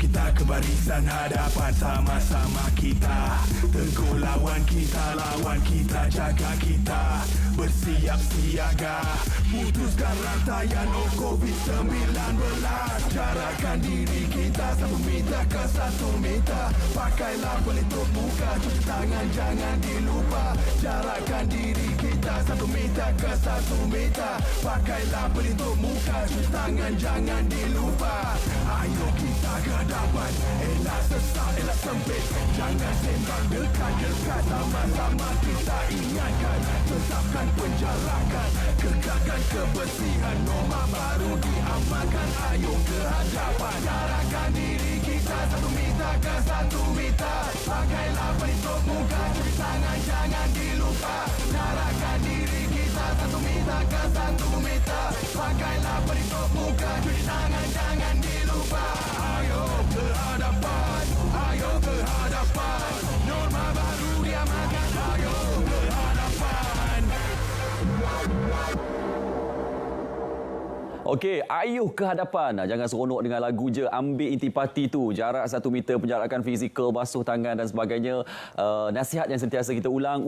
kita ke barisan hadapan, sama-sama kita teguh lawan kita, jaga kita, bersiap siaga, putuskan rantaian COVID-19. Jarakkan diri kita 1 meter ke 1 meter. Pakailah pelitup muka, cuci tangan jangan dilupa. Jarakkan diri kita 1 meter ke 1 meter. Pakailah pelitup muka, cuci tangan jangan dilupa. Ayo kita ke hadapan, elak sesak, elak sempit. Jangan sembang dekat-dekat, sama-sama kita ingatkan. Tetapkan penjarakan, kekalkan kebersihan. Norma baru diamalkan, ayo ke hadapan. Jarakkan diri kita 1 meter ke 1 meter. Pakailah pelitup muka, cuci tangan jangan dilupa. Jarakkan diri kita 1 meter ke 1 meter. Pakailah pelitup muka, cuci tangan jangan dilupa. Ayo ke hadapan, ayo ke hadapan. Norma baru diamalkan, ayo ke hadapan. Okey, ayuh ke hadapan. Jangan seronok dengan lagu je. Ambil intipati tu. Jarak 1 meter, penjarakan fizikal, basuh tangan dan sebagainya. Nasihat yang sentiasa kita ulang.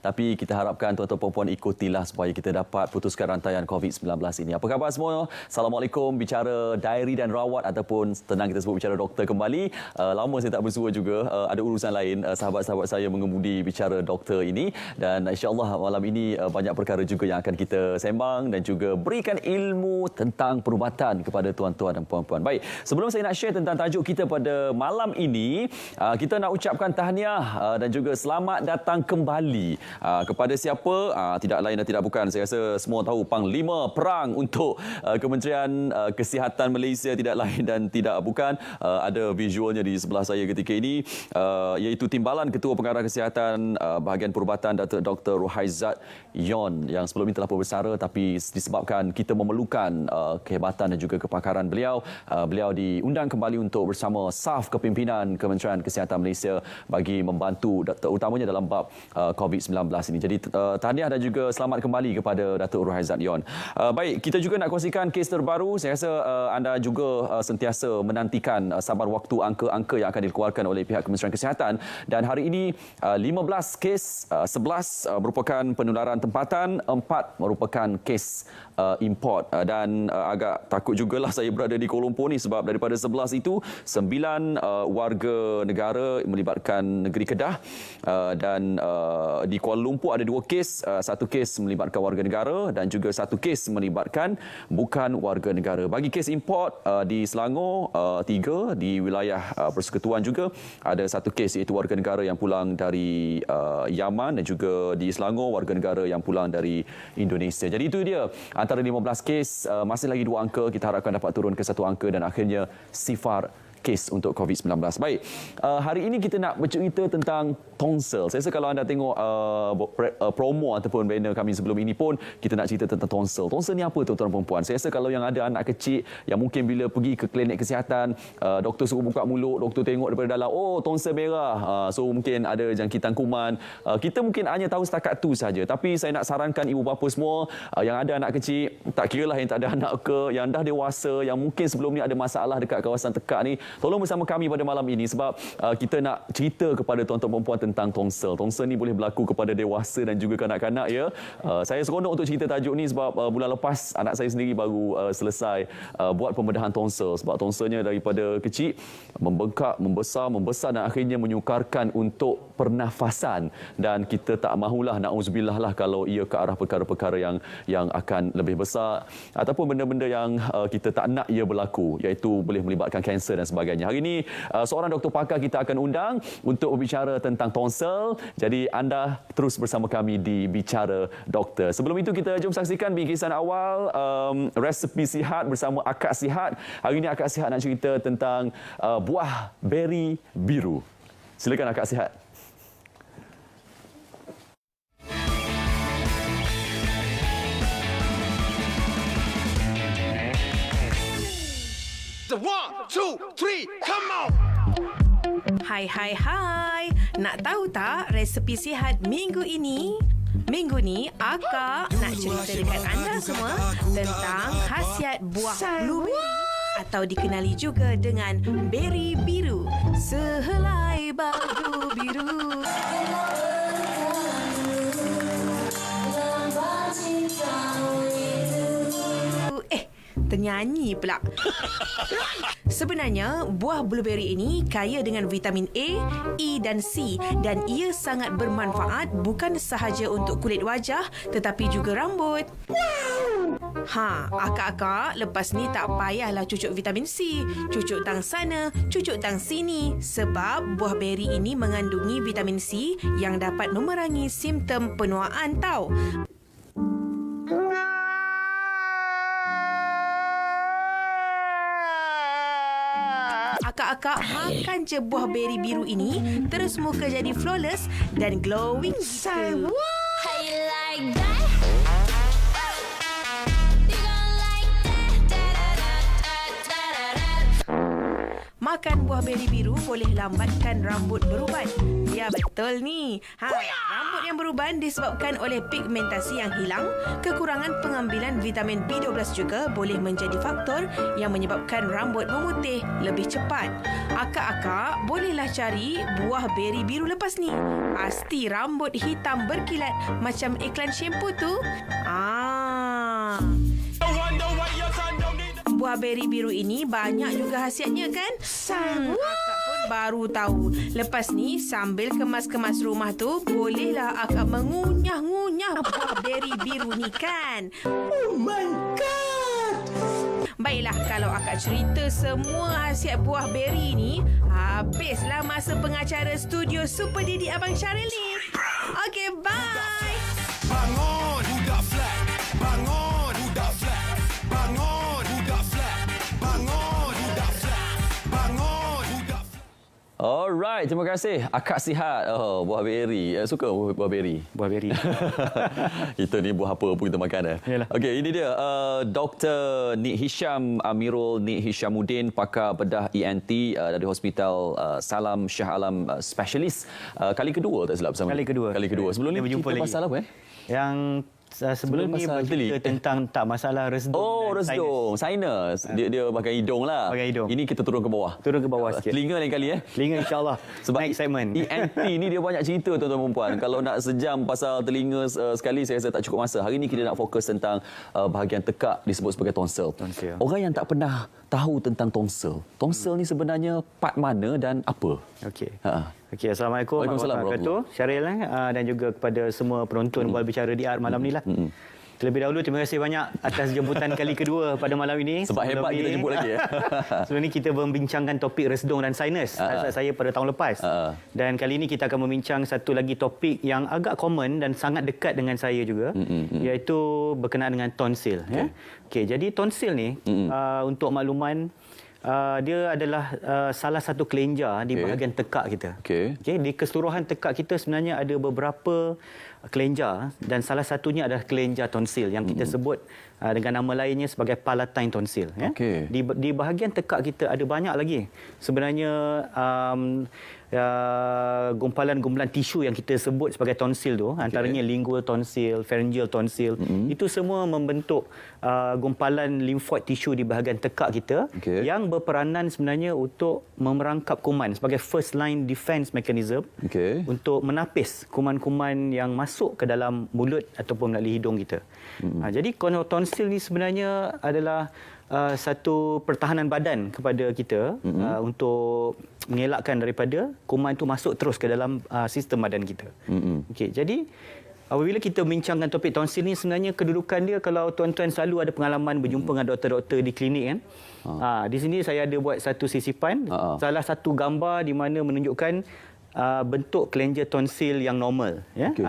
Tapi kita harapkan tuan-tuan puan-puan ikutilah supaya kita dapat putuskan rantaian COVID-19 ini. Apa khabar semua? Assalamualaikum. Bicara diary dan rawat ataupun tenang kita sebut bicara doktor kembali. Lama saya tak bersua juga. Ada urusan lain. Sahabat-sahabat saya mengemudi bicara doktor ini. Dan insyaAllah malam ini banyak perkara juga yang akan kita sembang dan juga berikan ilmu tentang perubatan kepada tuan-tuan dan puan-puan. Baik, sebelum saya nak share tentang tajuk kita pada malam ini, kita nak ucapkan tahniah dan juga selamat datang kembali kepada siapa? Tidak lain dan tidak bukan. Saya rasa semua tahu Panglima Perang untuk Kementerian Kesihatan Malaysia, tidak lain dan tidak bukan. Ada visualnya di sebelah saya ketika ini, iaitu Timbalan Ketua Pengarah Kesihatan Bahagian Perubatan Dr. Ruhaizat Yon yang sebelum ini telah bersara, tapi disebabkan kita memerlukan kehebatan dan juga kepakaran beliau, beliau diundang kembali untuk bersama saf kepimpinan Kementerian Kesihatan Malaysia bagi membantu terutamanya dalam bab COVID-19 ini. Jadi tahniah dan juga selamat kembali kepada Datuk Ruhaizat Yon. Baik, kita juga nak kongsikan kes terbaru. Saya rasa anda juga sentiasa menantikan sabar waktu angka-angka yang akan dikeluarkan oleh pihak Kementerian Kesihatan, dan hari ini 15 kes, 11 merupakan penularan tempatan, 4 merupakan kes import. Dan agak takut jugalah saya berada di Kuala Lumpur ni, sebab daripada 11 itu 9 warga negara melibatkan negeri Kedah, dan di Kuala Lumpur ada 2 kes, 1 kes melibatkan warga negara dan juga 1 kes melibatkan bukan warga negara. Bagi kes import di Selangor 3, di wilayah Persekutuan juga ada 1 kes iaitu warga negara yang pulang dari Yaman, dan juga di Selangor warga negara yang pulang dari Indonesia. Jadi itu dia antara 15 kes, masih lagi 2 angka, kita harapkan dapat turun ke 1 angka dan akhirnya sifar kes untuk COVID-19. Baik, hari ini kita nak bercerita tentang tonsel. Saya rasa kalau anda tengok promo ataupun banner kami sebelum ini pun, kita nak cerita tentang tonsel. Tonsel ni apa, tuan-tuan dan puan-puan? Saya rasa kalau yang ada anak kecil yang mungkin bila pergi ke klinik kesihatan, doktor suruh buka mulut, doktor tengok daripada dalam, oh tonsel merah, so mungkin ada jangkitan kuman. Kita mungkin hanya tahu setakat tu saja. Tapi saya nak sarankan ibu bapa semua yang ada anak kecil, tak kiralah yang tak ada anak ke, yang dah dewasa, yang mungkin sebelum ni ada masalah dekat kawasan tekak ni, tolong bersama kami pada malam ini, sebab kita nak cerita kepada tuan-tuan perempuan tentang tonsel. Tonsel ni boleh berlaku kepada dewasa dan juga kanak-kanak ya. Saya seronok untuk cerita tajuk ni sebab bulan lepas anak saya sendiri baru selesai buat pembedahan tonsel, sebab tonselnya daripada kecil membengkak, membesar dan akhirnya menyukarkan untuk pernafasan, dan kita tak mahulah, na'udzubillah lah, kalau ia ke arah perkara-perkara yang akan lebih besar ataupun benda-benda yang kita tak nak ia berlaku, iaitu boleh melibatkan kanser dan sebagainya. Hari ini seorang doktor pakar kita akan undang untuk berbicara tentang tonsel. Jadi anda terus bersama kami di Bicara Doktor. Sebelum itu kita jom saksikan bingkisan awal resepi sihat bersama Akak Sihat. Hari ini Akak Sihat nak cerita tentang buah beri biru. Silakan Akak Sihat. One, two, three, come on! Hai. Nak tahu tak resepi sihat minggu ini? Minggu ni, Akak nak cerita dekat anda semua tentang khasiat buah blueberry atau dikenali juga dengan beri biru. Sehelai baju biru. Ternyanyi pula. Sebenarnya, buah blueberry ini kaya dengan vitamin A, E dan C dan ia sangat bermanfaat bukan sahaja untuk kulit wajah tetapi juga rambut. Akak-akak, lepas ni tak payahlah cucuk vitamin C. Cucuk tang sana, cucuk tang sini. Sebab buah beri ini mengandungi vitamin C yang dapat memerangi simptom penuaan tau. Akak-akak makan je buah beri biru ini, terus muka jadi flawless dan glowing. Say what? How you like that? You gon' like that? Makan buah beri biru boleh lambatkan rambut beruban. Ya, betul ni. Rambut yang beruban disebabkan oleh pigmentasi yang hilang. Kekurangan pengambilan vitamin B12 juga boleh menjadi faktor yang menyebabkan rambut memutih lebih cepat. Akak-akak, bolehlah cari buah beri biru lepas ni. Pasti rambut hitam berkilat macam iklan shampoo tu. Buah beri biru ini banyak juga khasiatnya kan? Akak pun baru tahu. Lepas ni sambil kemas-kemas rumah tu, bolehlah akak mengunyah-ngunyah buah beri biru ni kan? Oh my God! Baiklah, kalau akak cerita semua khasiat buah beri ni, habislah masa pengacara studio Super Didi Abang Syaril ni. Okey, bye! Bangun, budak flat. Bangun, budak flat. Bangun, budak flat. Bangun, budak flat. Bangun, budak flat. Alright, terima kasih. Akak sihat. Oh, buah beri. Suka buah beri? Buah beri. Kita ni buah apa pun kita makan. Yalah. Okey, ini dia. Dr. Nik Hisham Amirul Nik Hishamuddin, pakar bedah ENT dari Hospital Salam Shah Alam Specialist. Kali kedua tak silap bersama? Kali kedua. Kali kedua. Sebelum ni Kita berjumpa kita lagi. pasal apa? Yang sebelum ni pasal bercerita telik. tentang tak masalah resdung. Oh, dan resdung. Sinus. Dia bahagian hidung lah. Bahagian hidung. Ini kita turun ke bawah. Turun ke bawah sikit. Telinga lain kali Telinga insyaAllah. Sebab Next segment. ENT ni dia banyak cerita tuan-tuan dan puan. Kalau nak sejam pasal telinga sekali saya rasa tak cukup masa. Hari ni kita nak fokus tentang bahagian tekak disebut sebagai tonsil. Tonsil. Orang yang tak pernah tahu tentang tonsil. Tonsil ni sebenarnya part mana dan apa? Okey. Ha. Assalamualaikum Waalaikumsalam warahmatullahi wabarakatuh. Syaril dan juga kepada semua penonton Bual Bicara di Art malam ni lah. Terlebih dahulu terima kasih banyak atas jemputan kali kedua pada malam ini. Sebab hebat kita jemput lagi. Sebelum ni kita membincangkan topik resdung dan sinus saya pada tahun lepas. Dan kali ini kita akan membincang satu lagi topik yang agak common dan sangat dekat dengan saya juga, iaitu berkenaan dengan tonsil. Okey, jadi tonsil ni untuk makluman, dia adalah salah satu kelenjar di bahagian tekak kita. Okey. Di keseluruhan tekak kita sebenarnya ada beberapa kelenjar dan salah satunya adalah kelenjar tonsil yang kita sebut dengan nama lainnya sebagai palatine tonsil. Okey. Di bahagian tekak kita ada banyak lagi. Sebenarnya gumpalan-gumpalan tisu yang kita sebut sebagai tonsil tu, antaranya lingual tonsil, pharyngeal tonsil, itu semua membentuk gumpalan limfoid tisu di bahagian tekak kita yang berperanan sebenarnya untuk memerangkap kuman sebagai first line defense mechanism untuk menapis kuman-kuman yang masuk ke dalam mulut ataupun melalui hidung kita. Jadi tonsil ni sebenarnya adalah satu pertahanan badan kepada kita untuk mengelakkan daripada kuman itu masuk terus ke dalam sistem badan kita. Okey, jadi apabila kita membincangkan topik tonsil ni, sebenarnya kedudukan dia, kalau tuan-tuan selalu ada pengalaman berjumpa dengan doktor-doktor di klinik kan. Di sini saya ada buat satu sisipan, salah satu gambar di mana menunjukkan bentuk kelenjar tonsil yang normal.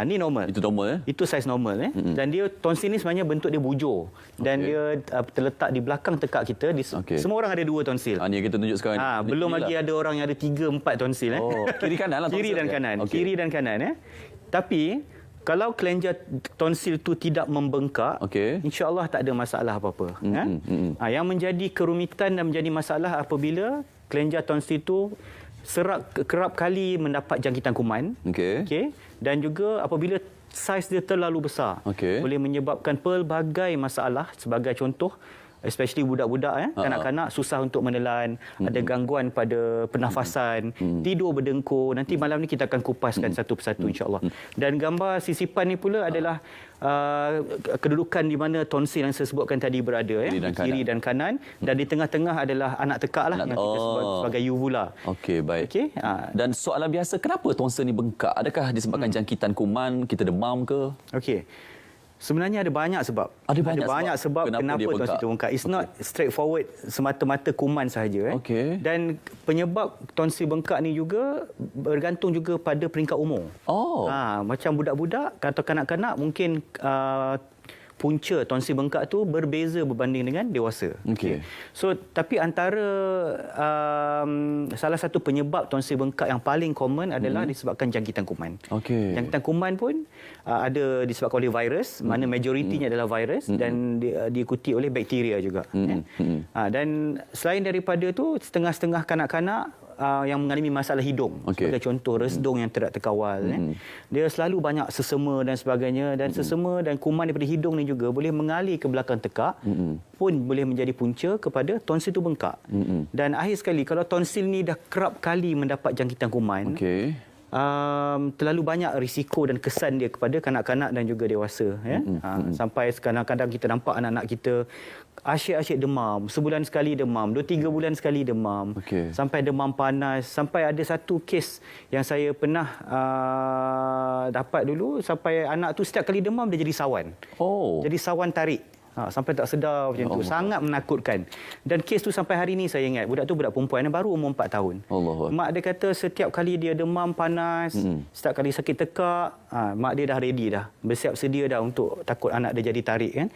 Ni normal. Itu normal Itu saiz normal. Dan dia tonsil ni sebenarnya bentuk dia bujur. Dan dia terletak di belakang tekak kita. Semua orang ada 2 tonsil. Ni yang kita tunjuk sekarang. Belum lagi ada orang yang ada 3-4 tonsil. Oh, kiri kanan lah Kiri tonsil dan dia. kanan. Okey. Kiri dan kanan. Tapi kalau kelenjar tonsil tu tidak membengkak, insya-Allah tak ada masalah apa-apa. Yang menjadi kerumitan dan menjadi masalah apabila kelenjar tonsil tu kerap kali mendapat jangkitan kuman. Dan juga apabila saiz dia terlalu besar, boleh menyebabkan pelbagai masalah. Sebagai contoh, especially budak-budak kanak-kanak susah untuk menelan, ada gangguan pada pernafasan, tidur berdengkur. Nanti malam ni kita akan kupaskan satu persatu insya-Allah. Dan gambar sisipan ni pula adalah kedudukan di mana tonsil yang saya sebutkan tadi berada, kiri dan kanan, dan di tengah-tengah adalah anak tekak lah yang kita sebut sebagai uvula. Okey, baik. Okey. Dan soalan biasa, kenapa tonsil ni bengkak? Adakah disebabkan jangkitan kuman, kita demam ke? Okey. Sebenarnya ada banyak sebab. Ada banyak sebab kenapa dia tonsil itu bengkak. It's not straightforward semata-mata kuman sahaja. Okey. Dan penyebab tonsil bengkak ni juga bergantung juga pada peringkat umur. Macam budak-budak atau kanak-kanak mungkin punca tonsil bengkak tu berbeza berbanding dengan dewasa. Okey. So tapi antara salah satu penyebab tonsil bengkak yang paling common adalah disebabkan jangkitan kuman. Okey. Jangkitan kuman pun ada disebabkan oleh virus, mana majoritinya adalah virus dan diikuti oleh bakteria juga. Dan selain daripada tu, setengah-setengah kanak-kanak yang mengalami masalah hidung, sebagai contoh resdung yang tidak terkawal, dia selalu banyak sesema dan sebagainya, dan sesema dan kuman daripada hidung ni juga boleh mengalir ke belakang tekak, pun boleh menjadi punca kepada tonsil itu bengkak. Dan akhir sekali, kalau tonsil ni dah kerap kali mendapat jangkitan kuman, terlalu banyak risiko dan kesan dia kepada kanak-kanak dan juga dewasa. Sampai kadang-kadang kita nampak anak-anak kita asyik-asyik demam, sebulan sekali demam, 2-3 bulan sekali demam, sampai demam panas, sampai ada satu kes yang saya pernah dapat dulu, sampai anak tu setiap kali demam dia jadi sawan. Jadi sawan tarik. Sampai tak sedar macam tu. Sangat menakutkan. Dan kes tu sampai hari ni saya ingat. Budak tu budak perempuan baru umur 4 tahun. Mak dia kata setiap kali dia demam panas, setiap kali sakit tekak, mak dia dah ready dah. Bersiap sedia dah untuk takut anak dia jadi tarik kan.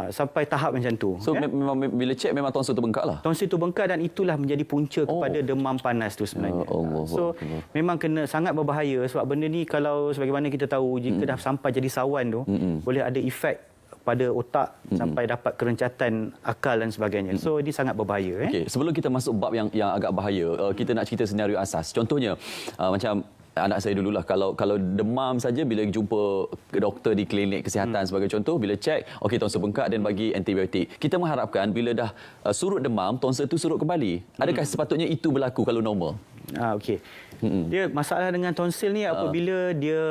Sampai tahap macam tu. So memang bila cek memang tonsil tu bengkak lah. Tonsil tu bengkak dan itulah menjadi punca kepada demam panas tu sebenarnya. So memang kena sangat berbahaya sebab benda ni kalau sebagaimana kita tahu jika dah sampai jadi sawan tu boleh ada efek pada otak sampai dapat kerencatan akal dan sebagainya. So ini sangat berbahaya. Okey, sebelum kita masuk bab yang agak bahaya, kita nak cerita senario asas. Contohnya macam anak saya dululah, kalau demam saja bila jumpa doktor di klinik kesihatan sebagai contoh, bila cek okey tonsil bengkak dan bagi antibiotik. Kita mengharapkan bila dah surut demam, tonsil itu surut kembali. Adakah sepatutnya itu berlaku kalau normal? Okey. Dia masalah dengan tonsil ni apabila dia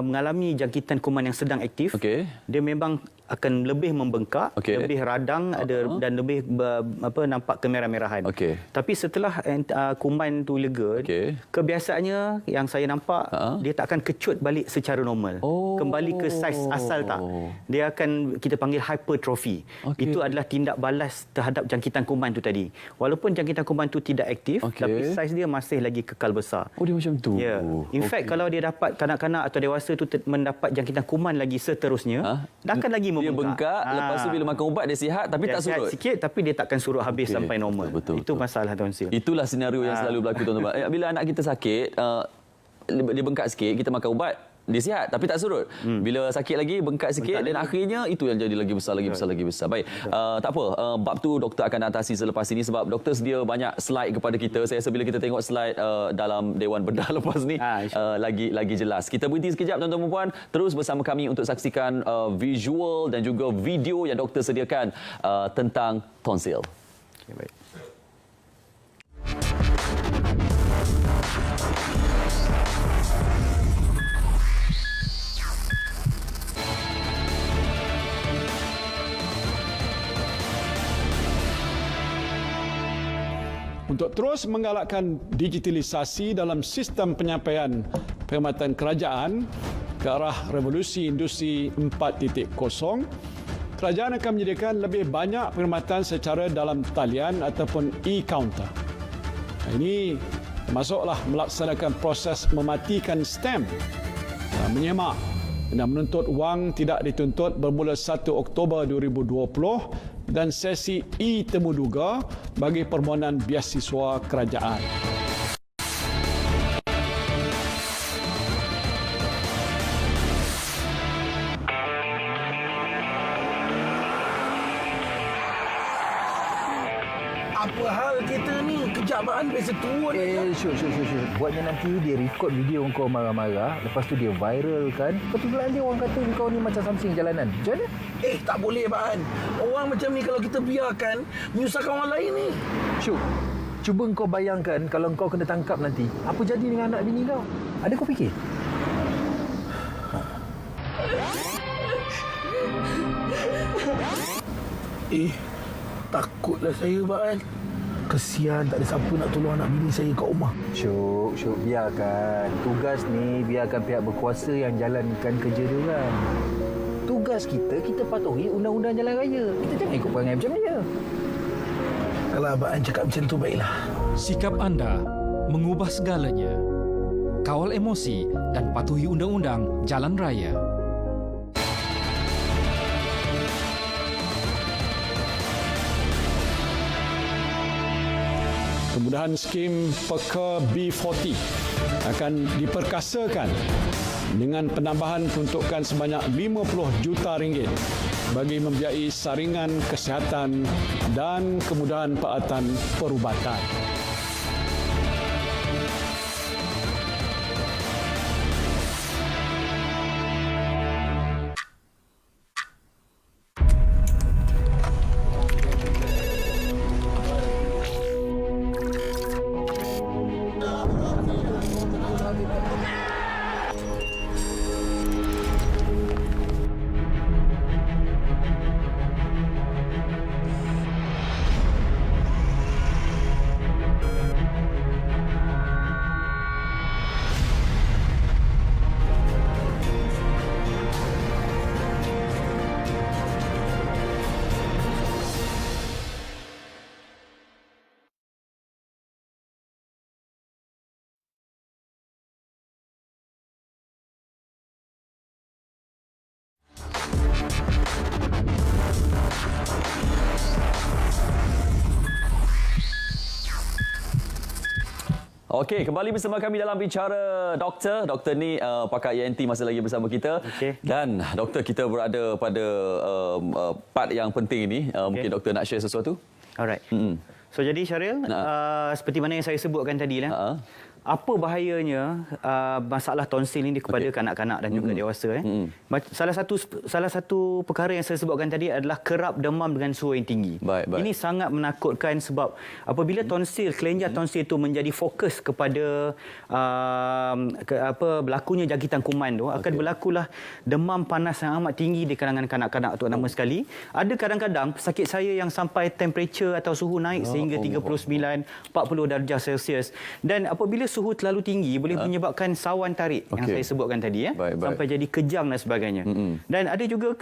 mengalami jangkitan kuman yang sedang aktif, dia memang akan lebih membengkak, lebih radang dan lebih nampak kemerah-merahan. Tapi setelah kuman tu lega, kebiasaannya yang saya nampak dia tak akan kecut balik secara normal. Kembali ke saiz asal tak. Dia akan kita panggil hypertrophy. Itu adalah tindak balas terhadap jangkitan kuman tu tadi. Walaupun jangkitan kuman tu tidak aktif, tapi saiz dia masih lagi kekal besar. Dia macam tu. Ya. In fact kalau dia dapat kanak-kanak atau dewasa tu mendapat jangkitan kuman lagi seterusnya, dia akan lagi dia bengkak, lepas tu bila makan ubat dia sihat tapi dia tak surut. Sihat sikit tapi dia takkan surut habis sampai normal. Itu masalah tonsil. Itulah senario yang selalu berlaku tuan-tuan. Bila anak kita sakit, dia bengkak sikit, kita makan ubat, dia sihat tapi tak surut. Bila sakit lagi bengkak sikit dan akhirnya itu yang jadi lagi besar. Baik. Tak apa, bab tu doktor akan atasi selepas ini sebab doktor sedia banyak slide kepada kita. Saya rasa bila kita tengok slide dalam Dewan Bedah lepas ni lagi jelas. Kita berhenti sekejap tuan-tuan dan puan, terus bersama kami untuk saksikan visual dan juga video yang doktor sediakan tentang tonsil. Baik. Untuk terus menggalakkan digitalisasi dalam sistem penyampaian perkhidmatan kerajaan ke arah revolusi industri 4.0, kerajaan akan menyediakan lebih banyak perkhidmatan secara dalam talian ataupun e-counter. Ini termasuklah melaksanakan proses mematikan stem, menyemak dan menuntut wang tidak dituntut bermula 1 Oktober 2020 dan sesi e-temuduga bagi permohonan beasiswa kerajaan. Apa hal kita ni? sekejap Abang. Biasa turun. Syuk. Buatnya nanti dia record video kau marah-marah. Lepas tu dia viral kan. Lepas tu dia orang kata kau ni macam something jalanan. Macam mana? Tak boleh Abang. Orang macam ni kalau kita biarkan, menyusahkan orang lain ni. Syuk, cuba kau bayangkan kalau kau kena tangkap nanti. Apa jadi dengan anak bini kau? Ada kau fikir? Takutlah saya Abang. Kesian tak ada siapa nak tolong anak bini saya kat rumah. Syuk, biarkan. Tugas ni biarkan pihak berkuasa yang jalankan kerja dia orang. Tugas kita patuhi undang-undang jalan raya. Kita jangan ikut perangai macam dia. Kalau Abang cakap macam tu, baiklah. Sikap anda mengubah segalanya. Kawal emosi dan patuhi undang-undang jalan raya. Kemudahan skim Peka B40 akan diperkasakan dengan penambahan peruntukan sebanyak 50 juta ringgit bagi membiayai saringan kesihatan dan kemudahan peralatan perubatan. Okey, kembali bersama kami dalam Bicara Doktor. Doktor ni pakar ENT masih lagi bersama kita. Dan doktor, kita berada pada part yang penting ini. Mungkin doktor nak share sesuatu? Alright. So jadi Syaril, seperti mana yang saya sebutkan tadi lah. Apa bahayanya masalah tonsil ini kepada kanak-kanak dan juga dewasa? Salah satu perkara yang saya sebutkan tadi adalah kerap demam dengan suhu yang tinggi. Ini sangat menakutkan sebab apabila tonsil, kelenjar tonsil itu menjadi fokus kepada berlakunya jangkitan kuman tu, akan berlakulah demam panas yang amat tinggi di kalangan kanak-kanak terutama sekali. Ada kadang-kadang pesakit saya yang sampai temperature atau suhu naik sehingga 39, 40 darjah Celsius. Dan apabila suhu terlalu tinggi boleh menyebabkan sawan tarik yang saya sebutkan tadi sampai jadi kejang dan sebagainya. Dan ada juga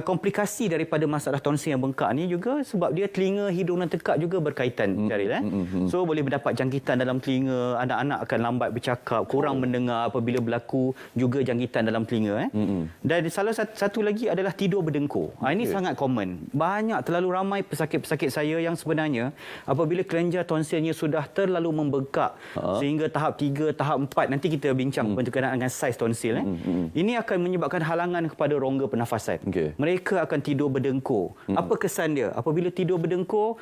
komplikasi daripada masalah tonsil yang bengkak ni juga sebab dia telinga, hidung dan tekak juga berkaitan. So boleh mendapat jangkitan dalam telinga, anak-anak akan lambat bercakap, kurang mendengar apabila berlaku juga jangkitan dalam telinga. Dan salah satu lagi adalah tidur berdengkur. Ini sangat common. Terlalu ramai pesakit-pesakit saya yang sebenarnya apabila kelenjar tonsilnya sudah terlalu membengkak sehingga tahap 3, tahap 4, nanti kita bincang berkenaan dengan saiz tonsil. Ini akan menyebabkan halangan kepada rongga pernafasan. Mereka akan tidur berdengkur. Apa kesan dia? Apabila tidur berdengkur,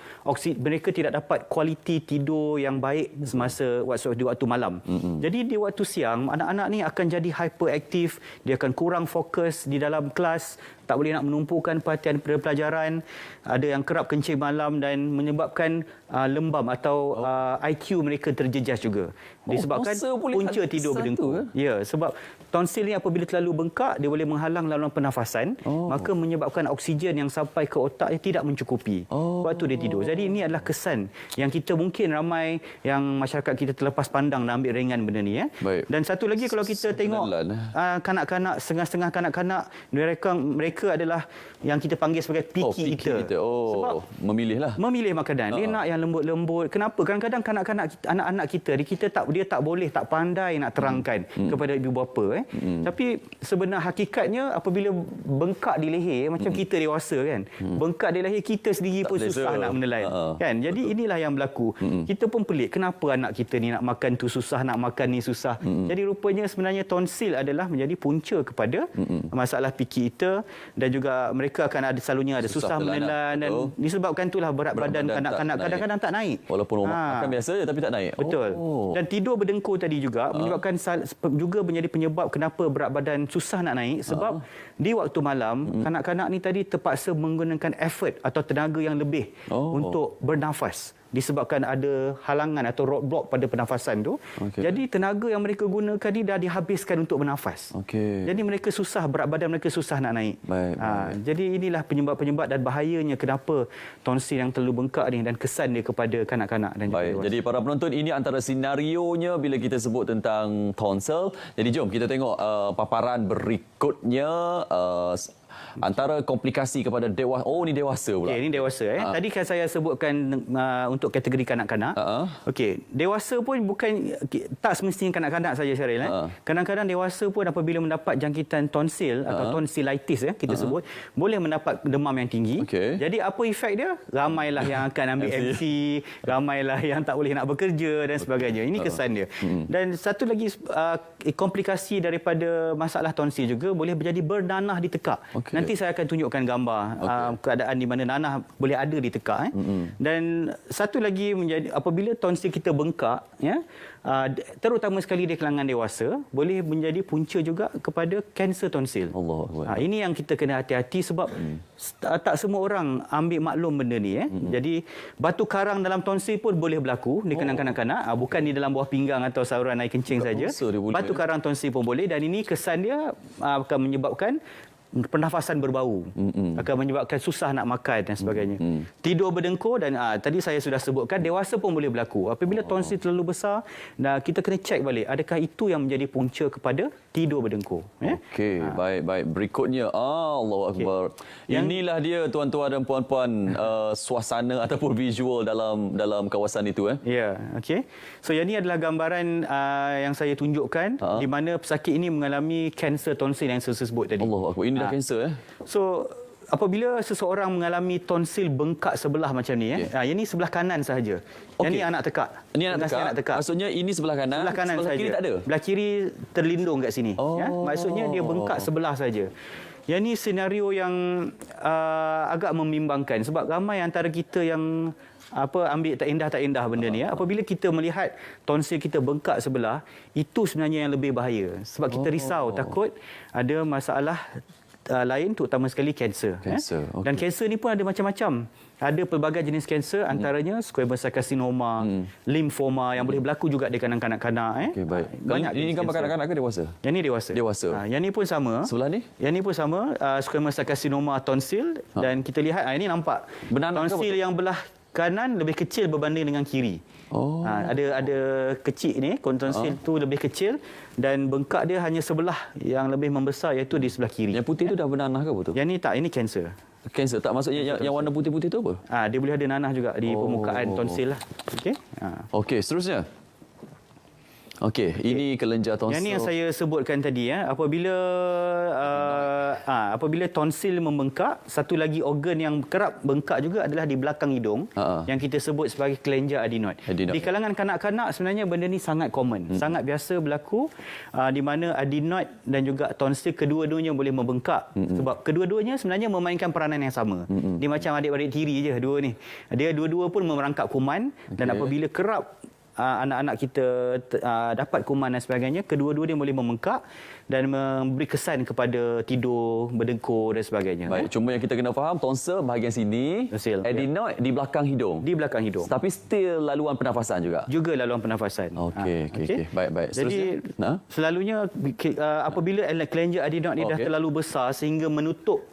mereka tidak dapat kualiti tidur yang baik semasa di waktu malam. Jadi di waktu siang, anak-anak ni akan jadi hyperaktif, dia akan kurang fokus di dalam kelas, tak boleh nak menumpukan perhatian pada pelajaran, ada yang kerap kencing malam dan menyebabkan lembam atau IQ mereka terjejas juga. Disebabkan punca tidur berdengkur. Ya, sebab tonsil ni apabila terlalu bengkak, dia boleh menghalang laluan pernafasan, maka menyebabkan oksigen yang sampai ke otak dia tidak mencukupi. Waktu dia tidur. Jadi ini adalah kesan yang kita mungkin ramai yang masyarakat kita terlepas pandang dan ambil ringan benda ni. Dan satu lagi kalau kita tengok kanak-kanak, setengah-setengah kanak-kanak, mereka adalah yang kita panggil sebagai picky eater. Sebab memilih makanan. Dia nak yang lembut-lembut. Kenapa? Kadang-kadang kanak-kanak, anak-anak kita tak dia tak boleh, tak pandai nak terangkan kepada ibu bapa. Tapi sebenar hakikatnya apabila bengkak di leher, macam kita dewasa kan, bengkak di leher kita sendiri pun susah nak menelan. Kan? Jadi inilah yang berlaku. Kita pun pelik, kenapa anak kita ni nak makan tu susah, nak makan ni susah. Jadi rupanya sebenarnya tonsil adalah menjadi punca kepada masalah fikir kita, dan juga mereka akan selalunya ada susah menelan, dan disebabkan itulah berat badan kanak-kanak kadang-kadang tak naik. Walaupun makan biasa je tapi tak naik. Betul. Dan tidur berdengkur tadi juga menyebabkan juga menjadi penyebab kenapa berat badan susah nak naik, sebab di waktu malam kanak-kanak ni tadi terpaksa menggunakan effort atau tenaga yang lebih untuk bernafas, disebabkan ada halangan atau roadblock pada pernafasan tu. Jadi tenaga yang mereka gunakan ni dah dihabiskan untuk bernafas. Jadi mereka susah, berat badan mereka susah nak naik. Jadi inilah penyebab-penyebab dan bahayanya kenapa tonsil yang terlalu bengkak ni dan kesan dia kepada kanak-kanak dan juga dewasa. Jadi para penonton, ini antara senarionya bila kita sebut tentang tonsil. Jadi jom kita tengok paparan berikutnya. Antara komplikasi kepada dewasa. Oh, ni dewasa pula. Okey, ini dewasa. Tadi kan saya sebutkan untuk kategori kanak-kanak. Okey, dewasa pun bukan, tak semestinya kanak-kanak saja, Syaril. Kadang-kadang dewasa pun apabila mendapat jangkitan tonsil atau tonsilitis kita sebut, boleh mendapat demam yang tinggi. Jadi apa efek dia? Ramailah yang akan ambil MC, ramailah yang tak boleh nak bekerja dan sebagainya. Ini kesan dia. Dan satu lagi komplikasi daripada masalah tonsil juga boleh menjadi bernanah di tekak. Nanti saya akan tunjukkan gambar keadaan di mana nanah boleh ada di tekak. Dan satu lagi menjadi apabila tonsil kita bengkak, terutama sekali di kalangan dewasa, boleh menjadi punca juga kepada kanser tonsil. Ini yang kita kena hati-hati sebab tak semua orang ambil maklum benda ni. Jadi batu karang dalam tonsil pun boleh berlaku di kalangan kanak-kanak, bukan di dalam buah pinggang atau saluran air kencing saja. Batu karang tonsil pun boleh, dan ini kesan dia akan menyebabkan pernafasan berbau, akan menyebabkan susah nak makan dan sebagainya. Tidur berdengkur, dan tadi saya sudah sebutkan dewasa pun boleh berlaku. Apabila tonsil terlalu besar, kita kena cek balik adakah itu yang menjadi punca kepada tidur berdengkur. Okey, baik. Berikutnya, Allahu Akbar. Inilah dia tuan-tuan dan puan-puan, suasana ataupun visual dalam kawasan itu. Ya, okey. So yang ini adalah gambaran yang saya tunjukkan di mana pesakit ini mengalami kanser tonsil yang saya sebut tadi. Allahu Akbar. Ini dah kanser. So apabila seseorang mengalami tonsil bengkak sebelah macam ni, yang ini sebelah kanan sahaja. Yang ni anak tekak. Ini anak tekak. Maksudnya ini sebelah kanan. Sebelah kanan saja. Kiri tak ada. Belah kiri terlindung kat sini. Maksudnya dia bengkak sebelah saja. Yang ni senario yang agak membimbangkan sebab ramai antara kita yang ambil tak indah benda ni. Apabila kita melihat tonsil kita bengkak sebelah, itu sebenarnya yang lebih bahaya sebab kita risau takut ada masalah lain, terutama sekali kanser. Dan kanser ni pun ada macam-macam. Ada pelbagai jenis kanser, antaranya squamous cell carcinoma, limfoma yang boleh berlaku juga di kanak-kanak. Baik. Banyak. Ini gambar kanak-kanak ke dewasa? Yang ni dewasa. Yang ni pun sama. Sebelah ni? Yang ni pun sama, squamous cell carcinoma tonsil, dan kita lihat ini nampak tonsil yang belah kanan lebih kecil berbanding dengan kiri. Ada kecil ni, tonsil tu lebih kecil, dan bengkak dia hanya sebelah yang lebih membesar, iaitu di sebelah kiri. Yang putih tu dah bernanah ke apa tu? Yang ni tak, ini kanser. Kanser tak, maksudnya yang warna putih-putih tu apa? Dia boleh ada nanah juga di permukaan tonsil lah. Okey, seterusnya. Okey, ini kelenjar tonsil. Yang ni yang saya sebutkan tadi, apabila tonsil membengkak, satu lagi organ yang kerap bengkak juga adalah di belakang hidung, yang kita sebut sebagai kelenjar adenoid. Di kalangan kanak-kanak sebenarnya benda ni sangat common, sangat biasa berlaku, di mana adenoid dan juga tonsil kedua-duanya boleh membengkak, sebab kedua-duanya sebenarnya memainkan peranan yang sama. Dia macam adik-beradik tiri je dua ni. Dia dua-dua pun merangkap kuman, dan apabila kerap anak-anak kita dapat kuman dan sebagainya, kedua-dua dia boleh membengkak dan memberi kesan kepada tidur, berdengkur dan sebagainya. Baik, cuma yang kita kena faham, tonsil bahagian sini, adenoid di belakang hidung. Di belakang hidung. Tapi still laluan pernafasan juga. Juga laluan pernafasan. Okey. Baik. Jadi selalunya apabila kelenjar adenoid ni dah terlalu besar sehingga menutup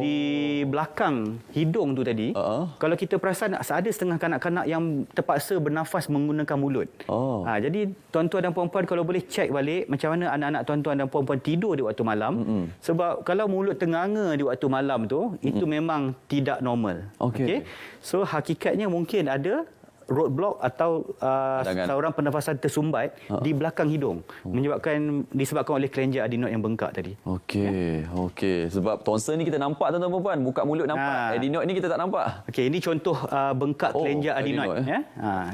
di belakang hidung tu tadi, kalau kita perasan ada setengah kanak-kanak yang terpaksa bernafas menggunakan mulut. Jadi tuan-tuan dan puan-puan kalau boleh cek balik macam mana anak-anak tuan-tuan dan puan-puan tidur di waktu malam. Sebab kalau mulut tenganga di waktu malam tu, itu memang tidak normal. Okey. So hakikatnya mungkin ada roadblock atau Hadangan. saluran pernafasan tersumbat di belakang hidung disebabkan oleh kelenjar adenoid yang bengkak tadi. Okey. Sebab tonsil ni kita nampak tuan-tuan dan puan, buka mulut nampak. Adenoid ni kita tak nampak. Okey, ini contoh bengkak kelenjar adenoid ya.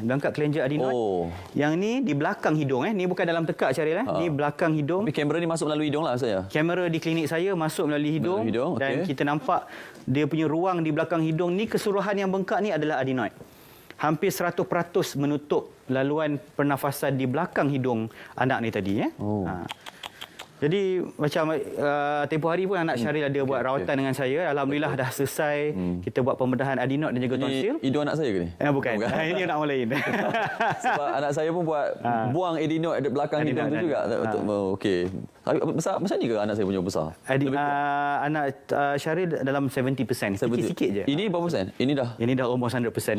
Bengkak kelenjar adenoid. Yang ni di belakang hidung ni bukan dalam tekak Syaril Ni belakang hidung. Tapi kamera ni masuk melalui hidung lah saya. Kamera di klinik saya masuk melalui hidung, dan kita nampak dia punya ruang di belakang hidung ni, keseluruhan yang bengkak ni adalah adenoid. Hampir 100% menutup laluan pernafasan di belakang hidung anak ni tadi Jadi macam tempoh hari pun anak Syaril ada buat rawatan dengan saya. Alhamdulillah dah selesai. Kita buat pembedahan adenoid dan juga tonsil. Ini hidung anak saya ke ni? Bukan. Ini anak orang lain. Sebab anak saya pun buat buang adenoid di belakang hidung tu juga. Okey. Besar macam ni ke anak saya punya besar? Anak Syaril dalam 70%. Sikit-sikit je. Ini berapa persen? Ini dah almost 100%.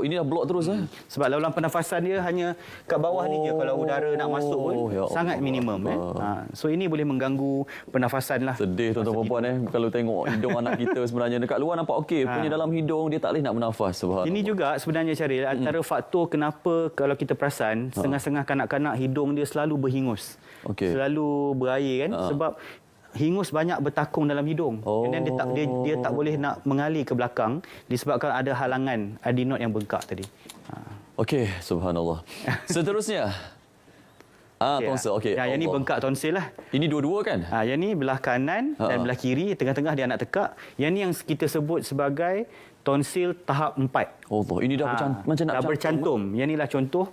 Ini dah blok terus Sebab laluan pernafasan dia hanya kat bawah ni je. Kalau udara nak masuk pun sangat minimum. So ini boleh mengganggu pernafasan lah. Sedih tuan-tuan perempuan kalau tengok hidung anak kita sebenarnya dekat luar nampak okey, punya dalam hidung dia tak boleh nak bernafas. Ini juga sebenarnya Syaril antara faktor kenapa kalau kita perasan setengah-setengah kanak-kanak hidung dia selalu berhingus. Selalu berair kan sebab hingus banyak bertakung dalam hidung. Dan dia tak boleh nak mengalir ke belakang disebabkan ada halangan adenoid yang bengkak tadi. Okey, subhanallah. Seterusnya tonsil. Okey. Yang ini bengkak tonsil lah. Ini dua-dua kan? Yang ni belah kanan dan belah kiri, tengah-tengah dia nak tekak. Yang ni yang kita sebut sebagai tonsil tahap 4. Allah, ini dah macam nak bercantum. Yang inilah contoh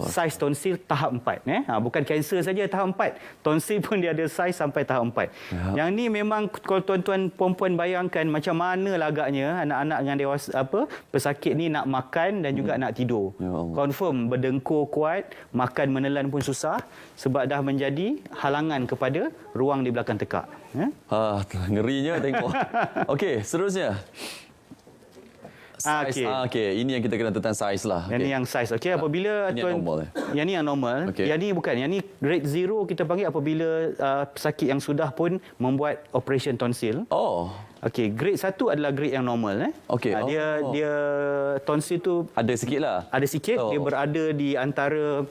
saiz tonsil tahap 4. Bukan kanser saja tahap 4. Tonsil pun dia ada saiz sampai tahap 4. Yang ni memang kalau tuan-tuan perempuan bayangkan macam mana agaknya anak-anak yang dewasa pesakit ni nak makan dan juga nak tidur. Confirm berdengkur kuat, makan menelan pun susah sebab dah menjadi halangan kepada ruang di belakang tekak. Ngerinya tengok. Okey, seterusnya. Okey, ini yang kita kena tentang saiz lah. Yang ni yang saiz. Okey, apabila yang ni yang normal. Yang ni bukan. Yang ni grade 0 kita panggil apabila pesakit yang sudah pun membuat operation tonsil. Okey, grade 1 adalah grade yang normal Okey. Dia tonsil tu ada sikitlah. Ada sikit. Dia berada di antara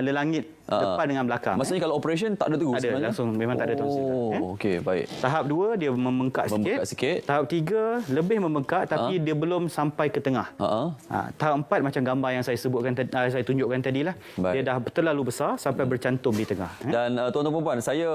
lelangit depan dengan belakang. Maksudnya kalau operation tak ada terus sebenarnya? Langsung memang tak ada tonsil. Okey, baik. Tahap 2 dia membengkak sikit. Tahap 3 lebih membengkak tapi dia belum sampai ke tengah. Tahap 4 macam gambar yang saya sebutkan saya tunjukkan tadilah. Dia dah terlalu besar sampai bercantum di tengah. Dan tuan-tuan perempuan, saya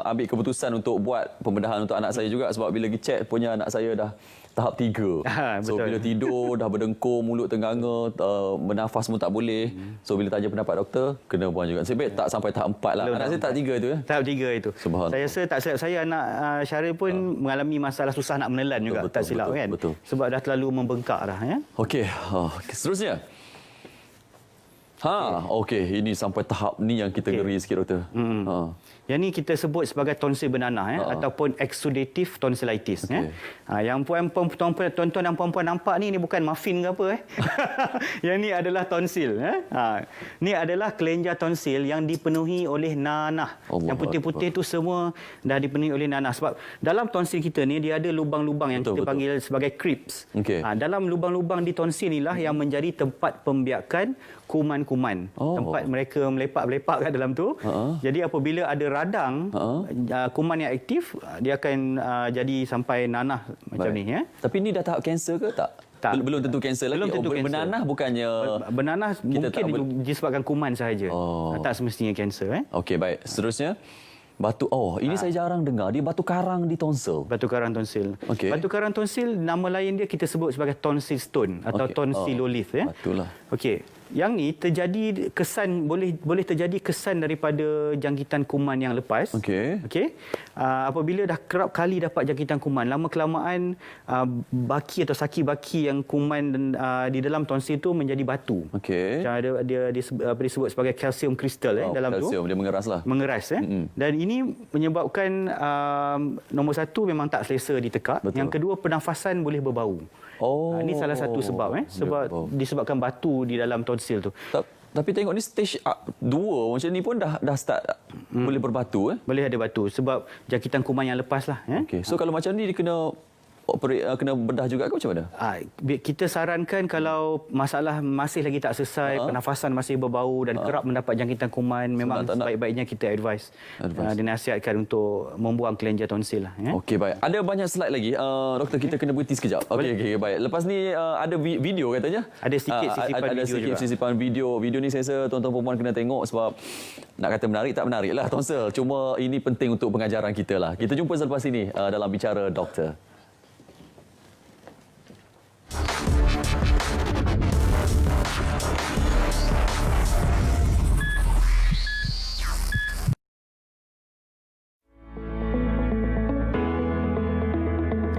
ambil keputusan untuk buat pembedahan untuk anak saya juga sebab bila check punya anak saya dah tahap 3. So bila tidur dah berdengkur, mulut tengganga, bernafas pun tak boleh. So bila tanya pendapat doktor, kena buang juga. Sebab tak sampai tahap 4 lah. Anak saya tahap 3 tu Tahap 3 itu. Subhanallah. Saya rasa tak silap saya anak Syaril pun mengalami masalah susah nak menelan juga. Tak silap kan. Sebab dah terlalu membengkak dah Okey, seterusnya. Okey, ini sampai tahap ni yang kita ngeri sikit doktor. Yang ni kita sebut sebagai tonsil bernanah ataupun exudative tonsillitis. Yang tuan-tuan dan puan-puan nampak ni bukan muffin ke apa Yang ni adalah tonsil. Ni adalah kelenjar tonsil yang dipenuhi oleh nanah. Yang putih-putih tu semua dah dipenuhi oleh nanah. Sebab dalam tonsil kita ni dia ada lubang-lubang yang kita panggil sebagai crypts. Dalam lubang-lubang di tonsil inilah yang menjadi tempat pembiakan kuman-kuman. Tempat mereka melepak-melepak kat dalam tu. Jadi apabila ada radang kuman yang aktif, dia akan jadi sampai nanah macam ni. Tapi ni dah tahap kanser ke tak? Belum tentu kanser lagi. Bernanah bukannya... Bernanah mungkin disebabkan kuman sahaja. Tak semestinya kanser. Okey, baik. Seterusnya. Batu, ini saya jarang dengar. Dia batu karang di tonsil. Batu karang tonsil. Batu karang tonsil, nama lain dia kita sebut sebagai tonsil stone atau tonsillolith. Betul lah. Okey. Yang ni terjadi kesan, boleh terjadi kesan daripada jangkitan kuman yang lepas. Okey. Apabila dah kerap kali dapat jangkitan kuman, lama-kelamaan baki atau saki-baki yang kuman di dalam tonsil tu menjadi batu. Dia disebut sebagai calcium crystal dalam tu. Calcium, dia mengeras lah. Mengeras. Dan ini menyebabkan nombor satu memang tak selesa ditekak. Yang kedua, pernafasan boleh berbau. Ini salah satu sebab. Sebab disebabkan batu di dalam tonsil tu. Tapi tengok ni stage 2 macam ni pun dah start boleh berbatu. Boleh ada batu sebab jangkitan kuman yang lepas lah. So kalau macam ni dia kena kena bedah juga ke macam mana? Kita sarankan kalau masalah masih lagi tak selesai, pernafasan masih berbau dan kerap mendapat jangkitan kuman, memang sebaik-baiknya kita advise. Dinasihatkan untuk membuang kelenjar tonsil lah. Okey, baik. Ada banyak slide lagi. Doktor, kita kena berhenti sekejap. Okey, baik. Lepas ni ada video katanya? Ada sedikit sisipan ada video sedikit juga. sisipan video. Video ni saya rasa tuan-tuan perempuan kena tengok sebab nak kata menarik tak menarik lah tonsil. Cuma ini penting untuk pengajaran kita lah. Kita jumpa selepas ini dalam Bicara Doktor.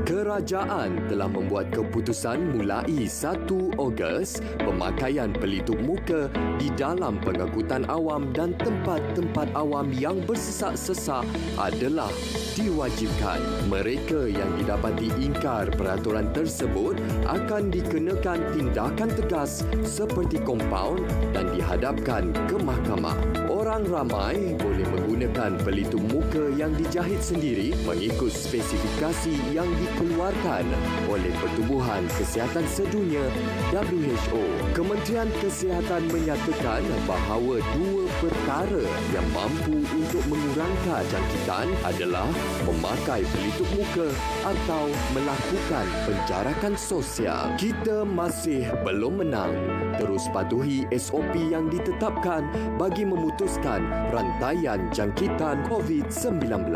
Kerajaan telah membuat keputusan mulai 1 Ogos pemakaian pelitup muka di dalam pengangkutan awam dan tempat-tempat awam yang bersesak-sesak adalah diwajibkan. Mereka yang didapati ingkar peraturan tersebut akan dikenakan tindakan tegas seperti kompaun dan dihadapkan ke mahkamah. Orang ramai boleh menggunakan pelitup muka yang dijahit sendiri mengikut spesifikasi yang dikeluarkan oleh Pertubuhan Kesihatan Sedunia WHO. Kementerian Kesihatan menyatakan bahawa 2 perkara yang mampu untuk mengurangkan jangkitan adalah memakai pelitup muka atau melakukan penjarakan sosial. Kita masih belum menang. Terus patuhi SOP yang ditetapkan bagi memutuskan rantaian jangkitan COVID-19.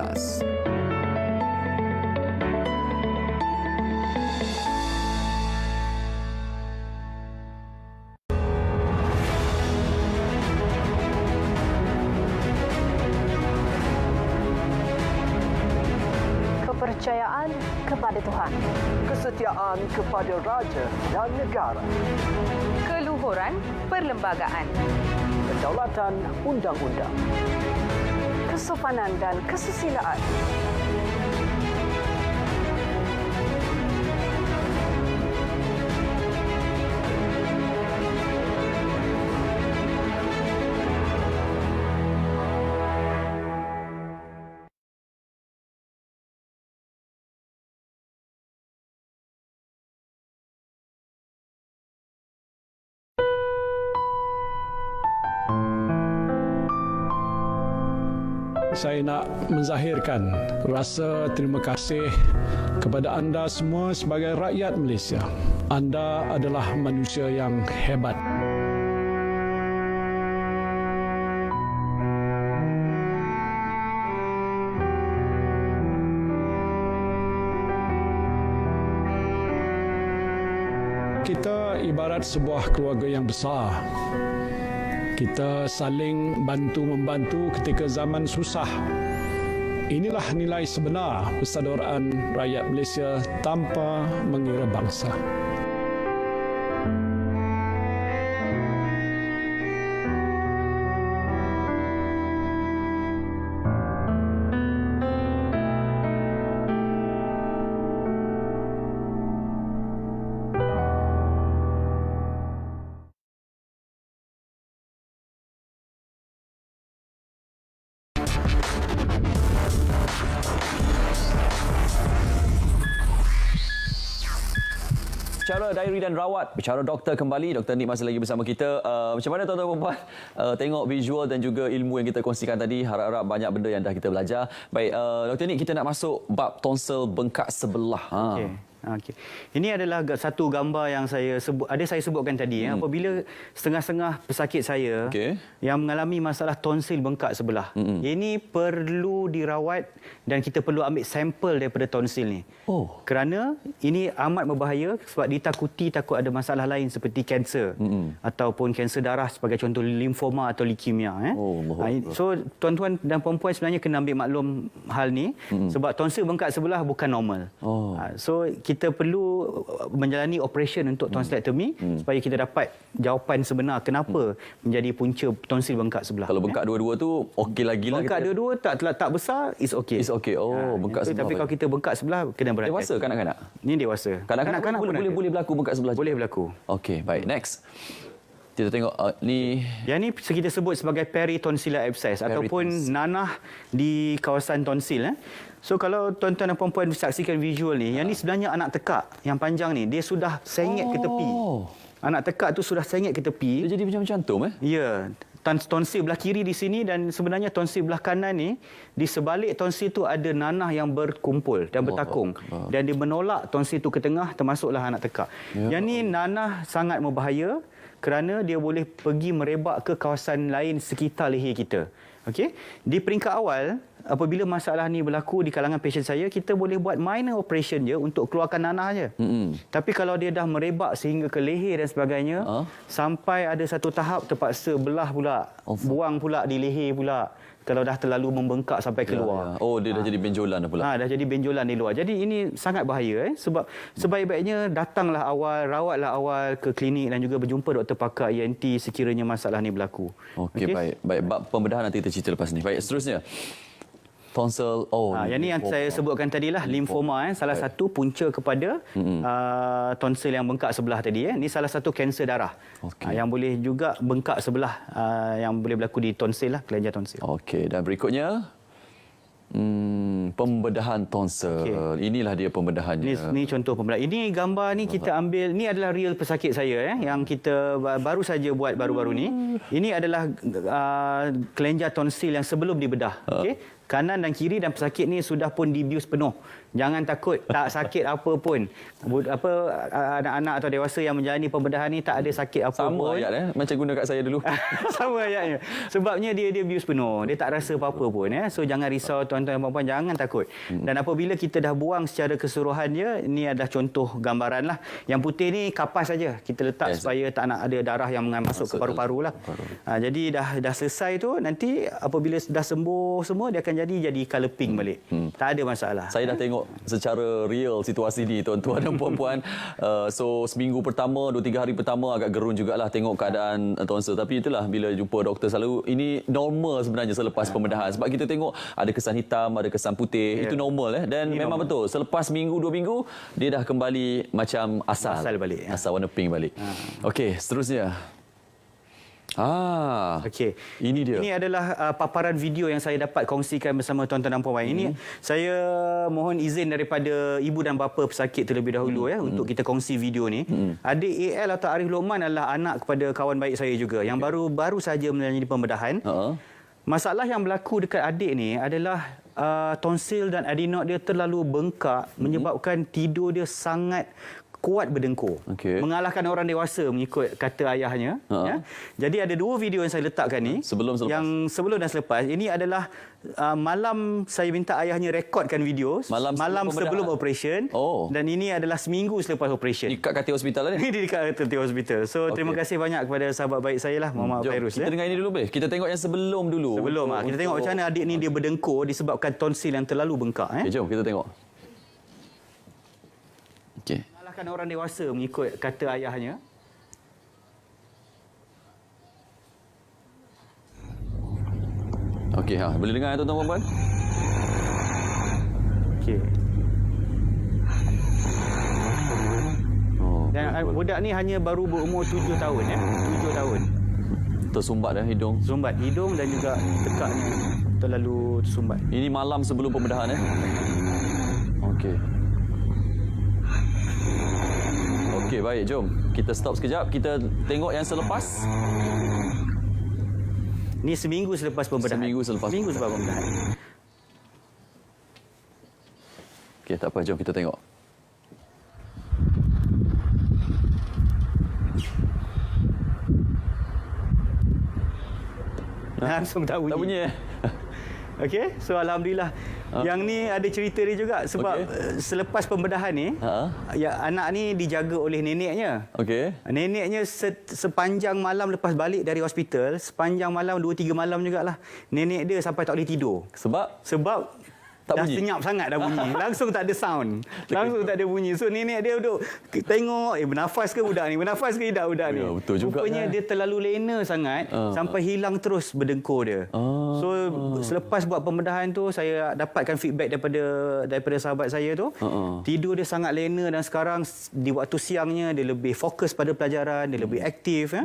Kepercayaan kepada Tuhan, Kesetiaan kepada raja dan negara. keluhuran perlembagaan, Kedaulatan undang-undang. kesopanan dan kesusilaan. Saya nak menzahirkan rasa terima kasih kepada anda semua sebagai rakyat Malaysia. Anda adalah manusia yang hebat. Kita ibarat sebuah keluarga yang besar. Kita saling bantu-membantu ketika zaman susah. Inilah nilai sebenar persaudaraan rakyat Malaysia tanpa mengira bangsa. Bicara diary dan rawat, bicara doktor kembali. Dr. Nik masih lagi bersama kita. Macam mana tuan-tuan perempuan tengok visual dan juga ilmu yang kita kongsikan tadi? Harap-harap banyak benda yang dah kita belajar. Baik, Dr. Nik, kita nak masuk bab tonsil bengkak sebelah. Okey. Ini adalah satu gambar yang saya sebutkan tadi. Apabila setengah-setengah pesakit saya yang mengalami masalah tonsil bengkak sebelah. Ini perlu dirawat dan kita perlu ambil sampel daripada tonsil ni. Kerana ini amat berbahaya sebab ditakuti takut ada masalah lain seperti kanser ataupun kanser darah sebagai contoh limfoma atau leukemia. So tuan-tuan dan puan-puan sebenarnya kena ambil maklum hal ni sebab tonsil bengkak sebelah bukan normal. So kita perlu menjalani operation untuk tonsilektomi supaya kita dapat jawapan sebenar kenapa menjadi punca tonsil bengkak sebelah. Kalau bengkak dua-dua tu okey lagi lah. Bengkak dua-dua tak besar, is okey. Is okey. Bengkak sebelah. Tapi kalau kita bengkak sebelah kena berhati-hati. Dewasa kanak-kanak? Ini dewasa. Kanak-kanak boleh berlaku bengkak sebelah. Boleh berlaku. Okey, baik. Next. Kita tengok ni. Yang ni kita sebut sebagai peritonsillar abscess ataupun nanah di kawasan tonsil. So kalau tuan-tuan dan puan-puan saksikan visual ni, yang ni sebenarnya anak tekak yang panjang ni. Dia sudah sengit ke tepi. Anak tekak tu sudah sengit ke tepi. Dia jadi macam cantum Ya. Tonsil belah kiri di sini dan sebenarnya tonsil belah kanan ni, di sebalik tonsil tu ada nanah yang berkumpul dan bertakung. Dan dia menolak tonsil tu ke tengah, termasuklah anak tekak. Yang ni nanah sangat berbahaya kerana dia boleh pergi merebak ke kawasan lain sekitar leher kita. Okey, di peringkat awal apabila masalah ni berlaku di kalangan pasien saya, kita boleh buat minor operation je untuk keluarkan nanah je. Tapi kalau dia dah merebak sehingga ke leher dan sebagainya, sampai ada satu tahap terpaksa belah pula, buang pula di leher pula. Kalau dah terlalu membengkak sampai keluar. Oh, dia dah jadi benjolan dah pula. Dah jadi benjolan di luar. Jadi ini sangat bahaya. Sebab sebaik-baiknya datanglah awal, rawatlah awal ke klinik dan juga berjumpa doktor pakar ENT sekiranya masalah ni berlaku. Okey, baik. Bab pembedahan nanti kita cerita lepas ni. Baik, seterusnya. Tonsil. Yang ni yang saya sebutkan tadilah, limfoma. Salah satu punca kepada tonsil yang bengkak sebelah tadi. Ini salah satu kanser darah. Yang boleh juga bengkak sebelah, yang boleh berlaku di tonsil lah, kelenjar tonsil. Okey, dan berikutnya pembedahan tonsil. Inilah dia pembedahannya. Ini contoh pembedahan. Ini gambar ni kita ambil, ni adalah real pesakit saya yang kita baru saja buat baru-baru ni. Ini adalah kelenjar tonsil yang sebelum dibedah. Okey. Kanan dan kiri dan pesakit ni sudah pun dibius penuh. Jangan takut, tak sakit apa pun. Anak-anak atau dewasa yang menjalani pembedahan ni tak ada sakit apa pun. Sama ayat macam guna kat saya dulu. Sama ayatnya. Sebabnya dia bius penuh. Dia tak rasa apa-apa pun. So jangan risau tuan-tuan dan puan-puan, jangan takut. Dan apabila kita dah buang secara keseluruhan dia, ini adalah contoh gambaran lah. Yang putih ni kapas saja. Kita letak supaya tak nak ada darah yang masuk ke paru-paru lah. Jadi dah selesai tu, nanti apabila dah sembuh semua, dia akan jadi colour pink balik. Tak ada masalah. Saya dah tengok secara real situasi ni, tuan-tuan dan puan-puan. So seminggu pertama, 2-3 hari pertama agak gerun jugalah tengok keadaan tonsil. Tapi itulah, bila jumpa doktor selalu, ini normal sebenarnya selepas pembedahan. Sebab kita tengok ada kesan hitam, ada kesan putih. Itu normal. Dan ini memang betul. Selepas minggu, 2 minggu, dia dah kembali macam asal. Balik. Asal warna pink balik. Okey, seterusnya. Okey. Ini dia. Ini adalah paparan video yang saya dapat kongsikan bersama tuan-tuan dan puan-puan. Ini saya mohon izin daripada ibu dan bapa pesakit terlebih dahulu untuk kita kongsi video ni. Adik AL atau Arif Lokman adalah anak kepada kawan baik saya juga yang baru saja menjalani pembedahan. Masalah yang berlaku dekat adik ni adalah tonsil dan adenot dia terlalu bengkak menyebabkan tidur dia sangat kuat berdengkur. Mengalahkan orang dewasa mengikut kata ayahnya. Jadi ada 2 video yang saya letakkan ni. Sebelum selepas. Yang sebelum dan selepas. Ini adalah malam saya minta ayahnya rekodkan video. Malam sebelum operation. Dan ini adalah seminggu selepas operation. Dekat Katil Hospital lah ni? Ini dekat Katil Hospital. So terima kasih banyak kepada sahabat baik saya lah, Muhammad Fairuz. Kita dengar ini dulu, Kita tengok yang sebelum dulu. Kita tengok macam mana adik ni dia berdengkur disebabkan tonsil yang terlalu bengkak. Jom kita tengok. Okey. Orang dewasa mengikut kata ayahnya. Okey, boleh dengar tuan-tuan puan-puan? Okey. Dan budak ni hanya baru berumur 7 tahun 7 tahun. Tersumbat hidung. Sumbat hidung dan juga tekaknya terlalu tersumbat. Ini malam sebelum pembedahan Okey. Okey, baik, jom. Kita stop sekejap. Kita tengok yang selepas. Ini seminggu selepas pembedahan. Seminggu selepas pembedahan. Okey, tak apa. Jom kita tengok. Langsung tak bunyi. Tak bunyi Okey, so alhamdulillah. Yang ni ada cerita dia juga sebab selepas pembedahan ni, anak ni dijaga oleh neneknya. Neneknya sepanjang malam lepas balik dari hospital, sepanjang malam 2-3 malam jugalah. Nenek dia sampai tak boleh tidur. Sebab Tak dah bunyi? senyap sangat dah bunyi. Langsung tak ada sound. Langsung tak ada bunyi. So nenek dia duduk tengok, bernafas ke budak ni? Bernafas ke tidak budak ni? Ya, betul juga Rupanya kan? dia terlalu lena sangat sampai hilang terus berdengkur dia. So selepas buat pembedahan tu, saya dapatkan feedback daripada sahabat saya tu. Tidur dia sangat lena dan sekarang di waktu siangnya dia lebih fokus pada pelajaran, dia lebih aktif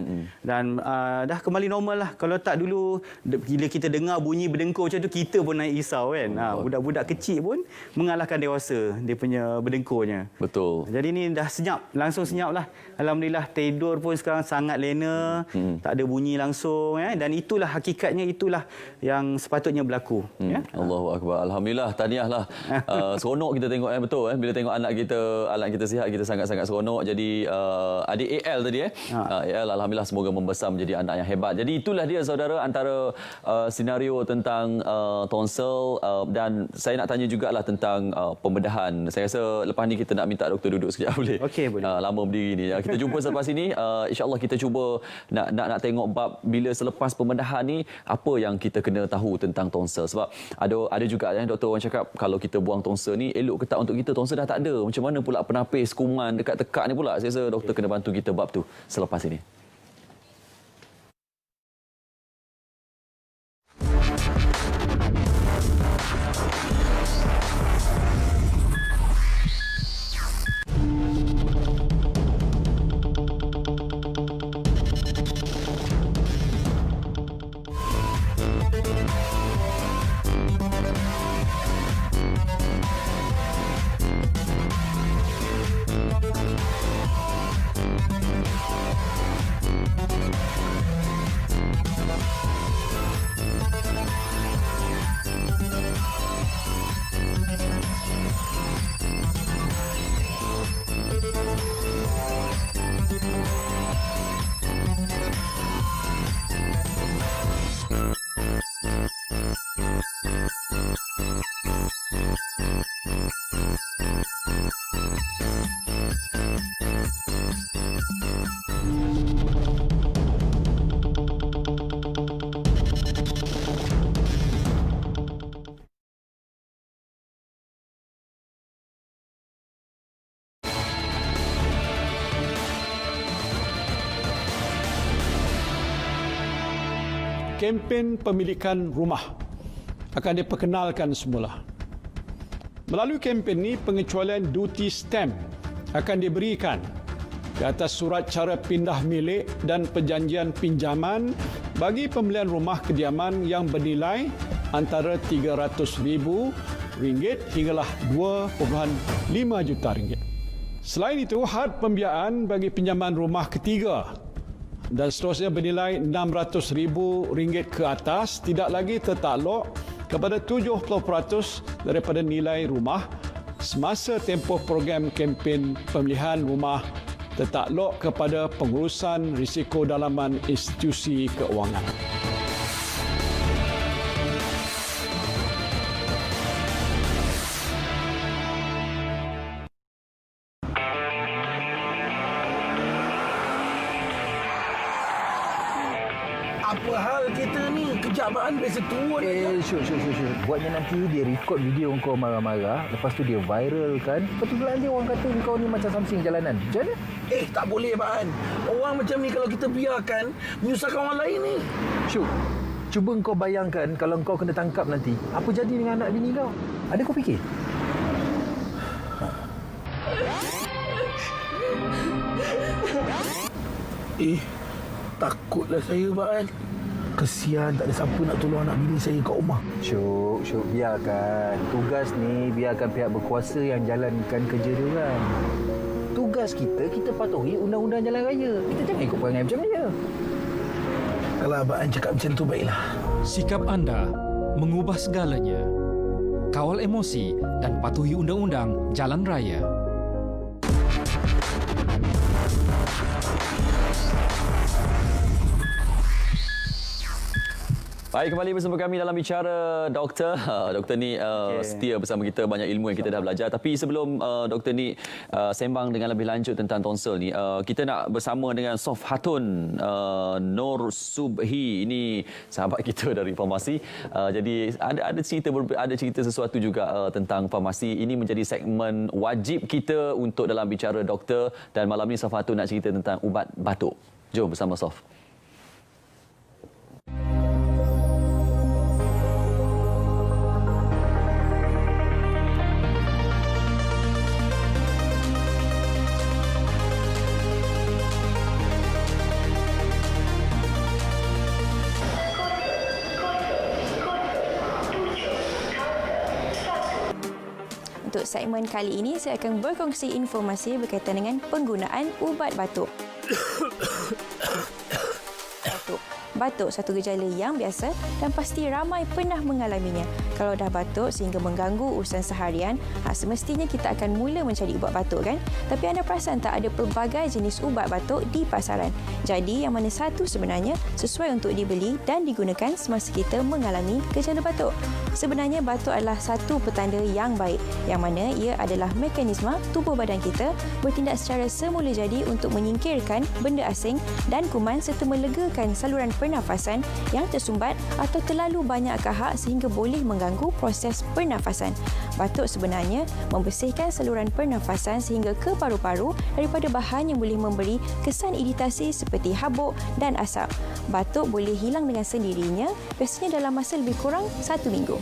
dan dah kembali normal lah. Kalau tak dulu bila kita dengar bunyi berdengkur macam tu, kita pun naik risau kan. Budak-budak kecil pun mengalahkan dewasa dia punya berdengkurnya. Betul. Jadi ni dah senyap, langsung senyap lah. Alhamdulillah tidur pun sekarang sangat lena, tak ada bunyi langsung dan itulah hakikatnya, itulah yang sepatutnya berlaku. Allahu Akbar. Alhamdulillah, tahniahlah. Seronok kita tengok betul bila tengok anak kita sihat, kita sangat-sangat seronok. Jadi adik AL tadi AL alhamdulillah semoga membesar menjadi anak yang hebat. Jadi itulah dia saudara antara senario tentang tonsil dan saya nak tanya jugalah tentang pembedahan. Saya rasa lepas ni kita nak minta doktor duduk sekejap boleh? Okey, boleh. Lama berdiri ni. Kita jumpa selepas ini. InsyaAllah kita cuba nak tengok bab bila selepas pembedahan ni apa yang kita kena tahu tentang tonsil. Sebab ada juga doktor orang cakap kalau kita buang tonsil ni elok ke tak untuk kita? Tonsil dah tak ada. Macam mana pula penapis, kuman dekat tekak ni pula? Saya rasa doktor kena bantu kita bab tu selepas ini. Kempen pemilikan rumah akan diperkenalkan semula. Melalui kempen ini, pengecualian duty stamp akan diberikan di atas surat cara pindah milik dan perjanjian pinjaman bagi pembelian rumah kediaman yang bernilai antara RM300,000 hinggalah RM2.5 juta. Selain itu, had pembiayaan bagi pinjaman rumah ketiga dan seterusnya bernilai RM600,000 ke atas tidak lagi tertakluk kepada 70% daripada nilai rumah semasa tempoh program kempen pemilihan rumah tertakluk kepada pengurusan risiko dalaman institusi keuangan. Apa hal kita ni? Kejabaan biasa turun. Syuk. Buatnya nanti dia record video kau marah-marah, lepas tu dia viral kan. Lepas tu nanti orang kata kau ni macam something jalanan. Macam mana? Tak boleh, Baan. Orang macam ni kalau kita biarkan, menyusahkan orang lain ni. Syuk, cuba kau bayangkan kalau kau kena tangkap nanti. Apa jadi dengan anak bini kau? Ada kau fikir? Takutlah saya, Baan. Kesian tak ada siapa nak tolong anak bini saya kat rumah. Syuk, biarkan. Tugas ni biarkan pihak berkuasa yang jalankan kerja dia orang. Tugas kita patuhi undang-undang jalan raya. Kita jangan ikut perangai macam dia. Kalau Abang cakap macam tu, baiklah. Sikap anda mengubah segalanya. Kawal emosi dan patuhi undang-undang jalan raya. Baik, kembali bersama kami dalam Bicara Doktor. Doktor ni setia bersama kita, banyak ilmu yang kita dah belajar. Tapi sebelum Doktor ni sembang dengan lebih lanjut tentang tonsil ni, kita nak bersama dengan Sof Hatun Nur Subhi. Ini sahabat kita dari farmasi. Jadi ada cerita sesuatu juga tentang farmasi. Ini menjadi segmen wajib kita untuk dalam Bicara Doktor. Dan malam ni Sof Hatun nak cerita tentang ubat batuk. Jom bersama Sof. Untuk segmen kali ini, saya akan berkongsi informasi berkaitan dengan penggunaan ubat batuk. Batuk satu gejala yang biasa dan pasti ramai pernah mengalaminya. Kalau dah batuk sehingga mengganggu urusan seharian, semestinya kita akan mula mencari ubat batuk, kan? Tapi anda perasan tak ada pelbagai jenis ubat batuk di pasaran? Jadi yang mana satu sebenarnya sesuai untuk dibeli dan digunakan semasa kita mengalami gejala batuk? Sebenarnya batuk adalah satu petanda yang baik, yang mana ia adalah mekanisme tubuh badan kita bertindak secara semula jadi untuk menyingkirkan benda asing dan kuman serta melegakan saluran pernafasan yang tersumbat atau terlalu banyak kahak sehingga boleh mengganggu proses pernafasan. Batuk sebenarnya membersihkan saluran pernafasan sehingga ke paru-paru daripada bahan yang boleh memberi kesan iritasi seperti habuk dan asap. Batuk boleh hilang dengan sendirinya, biasanya dalam masa lebih kurang 1 minggu.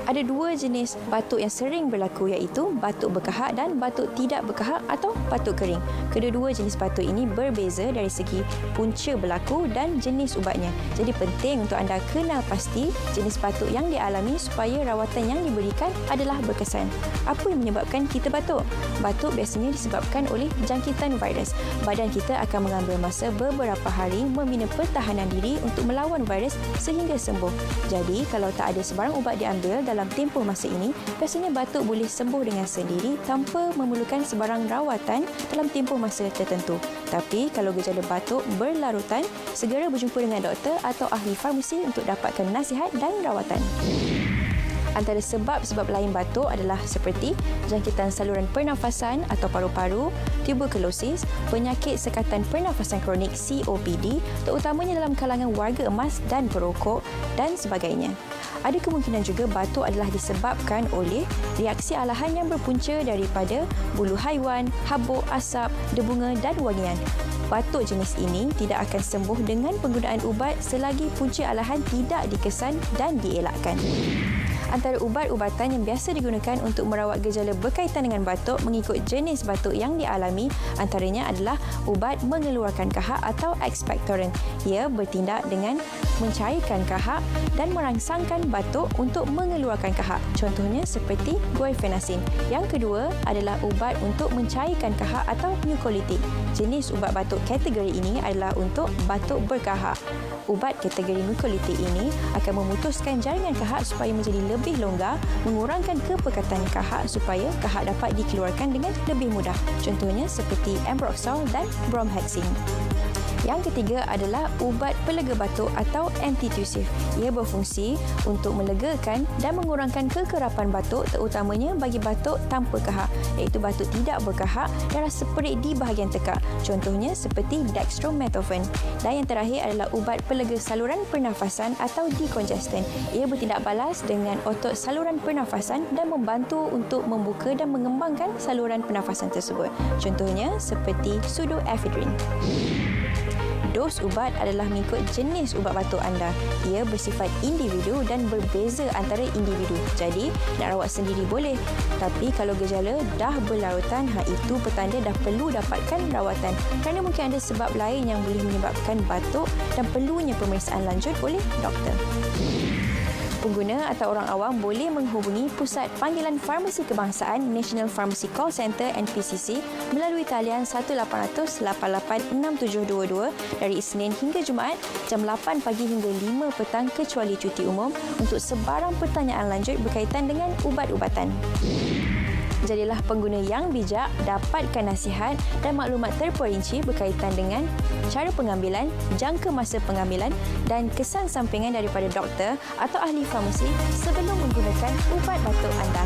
Ada dua jenis batuk yang sering berlaku, iaitu batuk berkahak dan batuk tidak berkahak atau batuk kering. Kedua-dua jenis batuk ini berbeza dari segi punca berlaku dan jenis ubatnya. Jadi penting untuk anda kenal pasti jenis batuk yang dialami supaya rawatan yang diberikan adalah berkesan. Apa yang menyebabkan kita batuk? Batuk biasanya disebabkan oleh jangkitan virus. Badan kita akan mengambil masa beberapa hari membina pertahanan diri untuk melawan virus sehingga sembuh. Jadi kalau tak ada sebarang ubat diambil dalam tempoh masa ini, biasanya batuk boleh sembuh dengan sendiri tanpa memerlukan sebarang rawatan dalam tempoh masa tertentu. Tapi kalau gejala batuk berlarutan, segera berjumpa dengan doktor atau ahli farmasi untuk dapatkan nasihat dan rawatan. Antara sebab-sebab lain batuk adalah seperti jangkitan saluran pernafasan atau paru-paru, tuberkulosis, penyakit sekatan pernafasan kronik COPD, terutamanya dalam kalangan warga emas dan perokok dan sebagainya. Ada kemungkinan juga batuk adalah disebabkan oleh reaksi alahan yang berpunca daripada bulu haiwan, habuk, asap, debunga dan wangian. Batuk jenis ini tidak akan sembuh dengan penggunaan ubat selagi punca alahan tidak dikesan dan dielakkan. Antara ubat-ubatan yang biasa digunakan untuk merawat gejala berkaitan dengan batuk mengikut jenis batuk yang dialami antaranya adalah ubat mengeluarkan kahak atau expectorant. Ia bertindak dengan mencairkan kahak dan merangsangkan batuk untuk mengeluarkan kahak. Contohnya seperti guaifenesin. Yang kedua adalah ubat untuk mencairkan kahak atau mucolytic. Jenis ubat batuk kategori ini adalah untuk batuk berkahak. Ubat kategori mucolytic ini akan memutuskan jaringan kahak supaya menjadi lebih longgar, mengurangkan kepekatan kahak supaya kahak dapat dikeluarkan dengan lebih mudah. Contohnya seperti ambroxol dan bromhexin. Yang ketiga adalah ubat pelega batuk atau antitussive. Ia berfungsi untuk melegakan dan mengurangkan kekerapan batuk terutamanya bagi batuk tanpa kahak, iaitu batuk tidak berkahak dan rasa perit di bahagian tekak. Contohnya seperti dextromethorphan. Dan yang terakhir adalah ubat pelega saluran pernafasan atau decongestant. Ia bertindak balas dengan otot saluran pernafasan dan membantu untuk membuka dan mengembangkan saluran pernafasan tersebut. Contohnya seperti pseudoephedrine. Dos ubat adalah mengikut jenis ubat batuk anda. Ia bersifat individu dan berbeza antara individu. Jadi, nak rawat sendiri boleh. Tapi kalau gejala dah berlarutan, itu petanda dah perlu dapatkan rawatan. Kerana mungkin ada sebab lain yang boleh menyebabkan batuk dan perlunya pemeriksaan lanjut oleh doktor. Pengguna atau orang awam boleh menghubungi Pusat Panggilan Farmasi Kebangsaan National Pharmacy Call Center NPCC melalui talian 18886722 dari Isnin hingga Jumaat jam 8 pagi hingga 5 petang kecuali cuti umum untuk sebarang pertanyaan lanjut berkaitan dengan ubat-ubatan. Jadilah pengguna yang bijak, dapatkan nasihat dan maklumat terperinci berkaitan dengan cara pengambilan, jangka masa pengambilan dan kesan sampingan daripada doktor atau ahli farmasi sebelum menggunakan ubat batuk anda.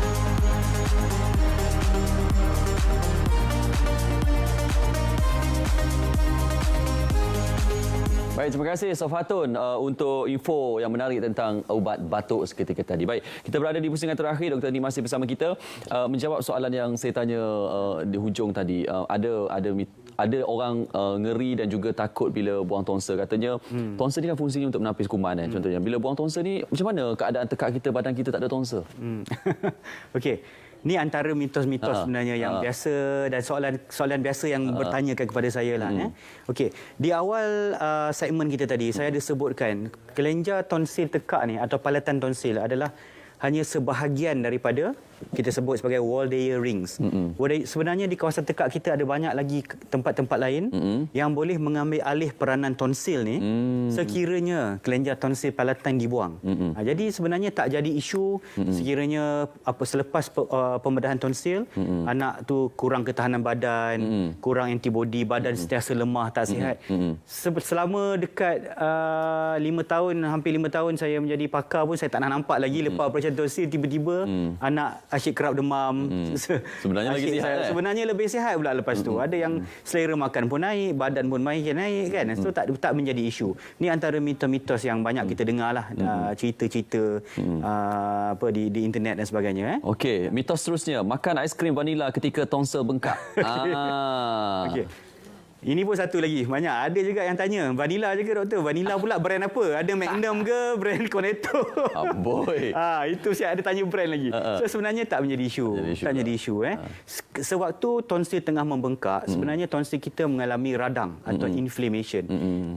Baik, terima kasih Sof Hatun untuk info yang menarik tentang ubat batuk seketika tadi. Baik, kita berada di pusingan terakhir. Dr. Ni masih bersama kita menjawab soalan yang saya tanya di hujung tadi. Ada orang ngeri dan juga takut bila buang tonsil. Katanya tonsil ni kan fungsinya untuk menapis kuman. Contohnya, bila buang tonsil ni macam mana keadaan tekak kita, badan kita tak ada tonsil? Okey. Ni antara mitos-mitos sebenarnya yang biasa dan soalan biasa yang bertanyakan kepada saya lah. Okey, di awal segmen kita tadi saya ada sebutkan kelenjar tonsil tekak ni atau palatan tonsil adalah hanya sebahagian daripada kita sebut sebagai Waldeyer rings. Sebenarnya di kawasan tekak kita ada banyak lagi tempat-tempat lain yang boleh mengambil alih peranan tonsil ni sekiranya kelenjar tonsil palatan dibuang. Jadi sebenarnya tak jadi isu sekiranya selepas pembedahan tonsil anak tu kurang ketahanan badan, kurang antibodi, badan sentiasa lemah, tak sihat. Selama dekat 5 tahun, hampir 5 tahun saya menjadi pakar pun saya tak nak nampak lagi lepas operasi tonsil tiba-tiba anak asyik kerap demam. Sebenarnya lagi sihat. Sebenarnya lebih sihat pula lepas tu. Ada yang selera makan pun naik, badan pun makin naik kan. So tak menjadi isu. Ni antara mitos-mitos yang banyak kita dengar lah, cerita-cerita di internet dan sebagainya. Okey, mitos seterusnya, makan aiskrim vanila ketika tonsil bengkak. Okey. Ini pun satu lagi. Banyak. Ada juga yang tanya. Vanilla juga, doktor. Vanilla pula brand apa? Ada Magnum ke? Brand Cornetto? Boy. Itu saya ada tanya brand lagi. So sebenarnya tak menjadi isu. Tak menjadi isu. Sewaktu tonsil tengah membengkak, sebenarnya tonsil kita mengalami radang atau inflammation.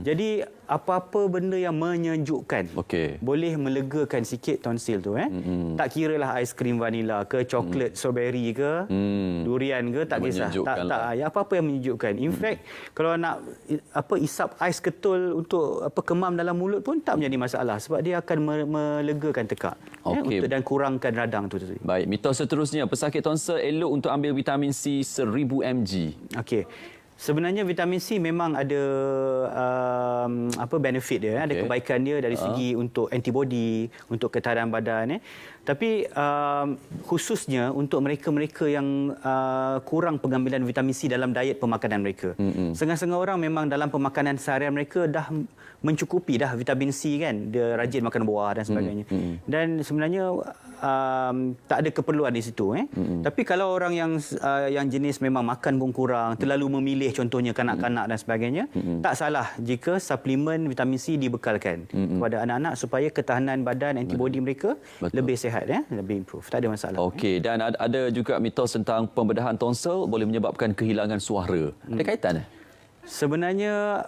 Jadi apa-apa benda yang menyejukkan boleh melegakan sikit tonsil tu. Tak kiralah aiskrim vanila ke, coklat strawberry ke, durian ke, tak kisah. Apa-apa yang menyejukkan. In fact, kalau nak isap ais ketul untuk kemam dalam mulut pun tak menjadi masalah sebab dia akan melegakan tekak dan kurangkan radang tu. Baik, mitos seterusnya, pesakit tonsil elok untuk ambil vitamin C 1000 mg. Okey. Sebenarnya vitamin C memang ada benefit dia, ada kebaikan dia dari segi untuk antibodi, untuk ketahanan badan. Tapi khususnya untuk mereka-mereka yang kurang pengambilan vitamin C dalam diet pemakanan mereka. Setengah-setengah orang memang dalam pemakanan seharian mereka dah mencukupi dah vitamin C kan. Dia rajin makan buah dan sebagainya. Dan sebenarnya tak ada keperluan di situ. Tapi kalau orang yang jenis memang makan pun kurang, terlalu memilih contohnya kanak-kanak dan sebagainya, tak salah jika suplemen vitamin C dibekalkan kepada anak-anak supaya ketahanan badan, antibodi mereka lebih sihat, lebih improve. Tak ada masalah. Okey, dan ada juga mitos tentang pembedahan tonsil boleh menyebabkan kehilangan suara. Ada kaitan? Sebenarnya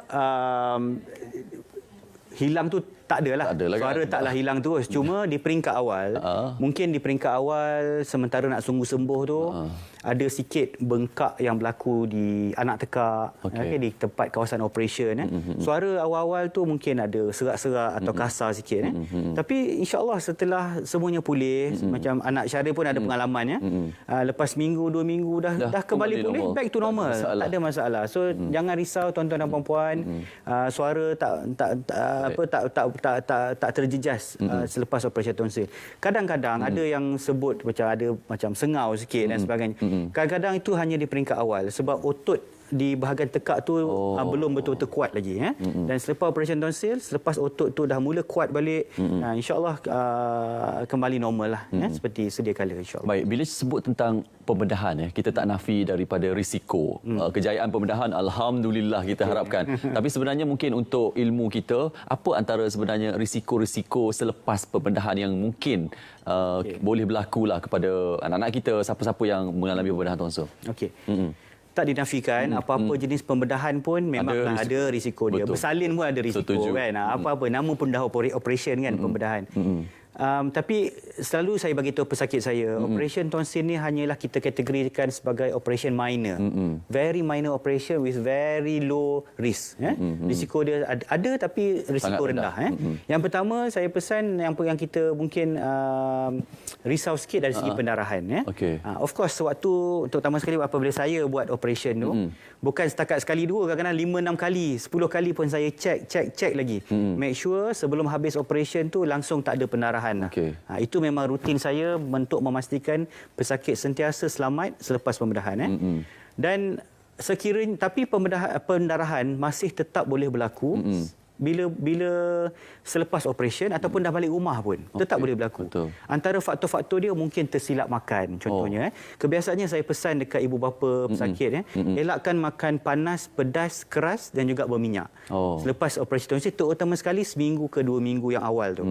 hilang tu tak adalah. Suara kan? taklah hilang terus. Cuma di peringkat awal, mungkin di peringkat awal sementara nak sungguh sembuh tu, ada sikit bengkak yang berlaku di anak tekak, di tempat kawasan operation. Suara awal-awal tu mungkin ada serak-serak atau kasar sikit. Tapi insya-Allah setelah semuanya pulih, macam anak Syaril pun ada pengalaman. Lepas minggu, 2 minggu dah kembali pulih, back to normal. Tak ada masalah. So jangan risau tuan-tuan dan puan-puan. Suara tak terjejas selepas operasi tonsil. Kadang-kadang ada yang sebut macam sengau sikit dan sebagainya. Kadang-kadang itu hanya di peringkat awal sebab otot di bahagian tekak tu belum betul-betul kuat lagi. Dan selepas operasi tonsil, selepas otot tu dah mula kuat balik, insya-Allah kembali normal lah, seperti sedia kala, insya-Allah. Baik, bila sebut tentang pembedahan, kita tak nafi daripada risiko. Kejayaan pembedahan alhamdulillah kita harapkan. Tapi sebenarnya mungkin untuk ilmu kita, apa antara sebenarnya risiko-risiko selepas pembedahan yang mungkin boleh berlaku lah kepada anak-anak kita, siapa-siapa yang mengalami pembedahan tonsil? Okey. Tak dinafikan apa-apa jenis pembedahan pun memanglah ada risiko dia. Bersalin pun ada risiko. Kan. Apa-apa nama pun dah operation kan, pembedahan. Tapi selalu saya bagi tahu pesakit saya, operation tonsil ni hanyalah kita kategorikan sebagai operation minor. Very minor operation with very low risk. Risiko dia ada tapi risiko rendah. Yang pertama saya pesan yang kita mungkin risau sikit dari segi pendarahan. Of course, sewaktu terutama sekali apabila saya buat operation tu, bukan setakat sekali dua, kadang-kadang 5-6 kali, 10 kali pun saya check lagi. Make sure sebelum habis operation tu langsung tak ada pendarahan. Itu memang rutin saya untuk memastikan pesakit sentiasa selamat selepas pembedahan. Dan sekiranya tapi pendarahan masih tetap boleh berlaku bila selepas operation ataupun dah balik rumah pun tetap boleh berlaku. Antara faktor-faktor dia mungkin tersilap makan contohnya. Kebiasaannya saya pesan dekat ibu bapa pesakit elakkan makan panas, pedas, keras dan juga berminyak. Selepas operasi tonsil, terutama sekali seminggu ke 2 minggu yang awal tu.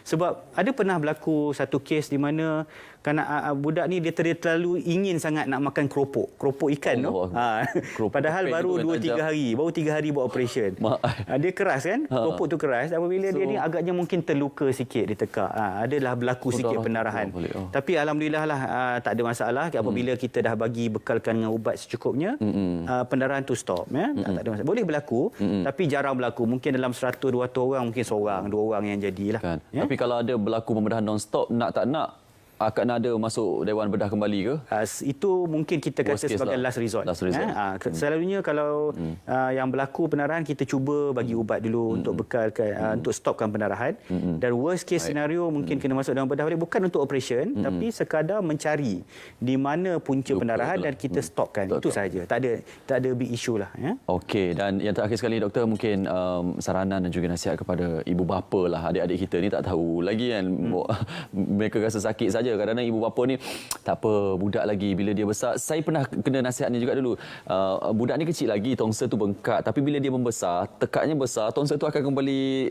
Sebab ada pernah berlaku satu kes di mana budak ni dia terlalu ingin sangat nak makan keropok ikan tu. Padahal baru 2-3 hari, baru 3 hari buat operation. Dia keras kan, keropok tu keras. Apabila dia ni agaknya mungkin terluka sikit di tekak. Adalah berlaku sikit pendarahan. Tapi alhamdulillah lah tak ada masalah. Apabila kita dah bagi bekalkan dengan ubat secukupnya, pendarahan tu stop. Tak ada masalah. Boleh berlaku, tapi jarang berlaku. Mungkin dalam 100-200 orang mungkin seorang, 2 orang yang jadilah. Tapi kalau ada berlaku pembedahan non-stop, nak tak nak akan ada masuk Dewan Bedah kembali ke? Itu mungkin kita kata sebagai last resort. Selalunya kalau yang berlaku pendarahan, kita cuba bagi ubat dulu untuk bekalkan, untuk stopkan pendarahan. Dan worst case scenario mungkin kena masuk Dewan Bedah balik, bukan untuk operation, tapi sekadar mencari di mana punca pendarahan dan kita stopkan. Itu sahaja. Tak ada big issue lah. Okey, dan yang terakhir sekali doktor, mungkin saranan dan juga nasihat kepada ibu bapa lah. Adik-adik kita ni tak tahu lagi kan. Mereka rasa sakit saja. Kadang-kadang ibu bapa ni tak apa, budak lagi, bila dia besar. Saya pernah kena nasihat ni juga dulu. Budak ni kecil lagi, tonsel tu bengkak, tapi bila dia membesar, tekaknya besar, tonsel tu akan kembali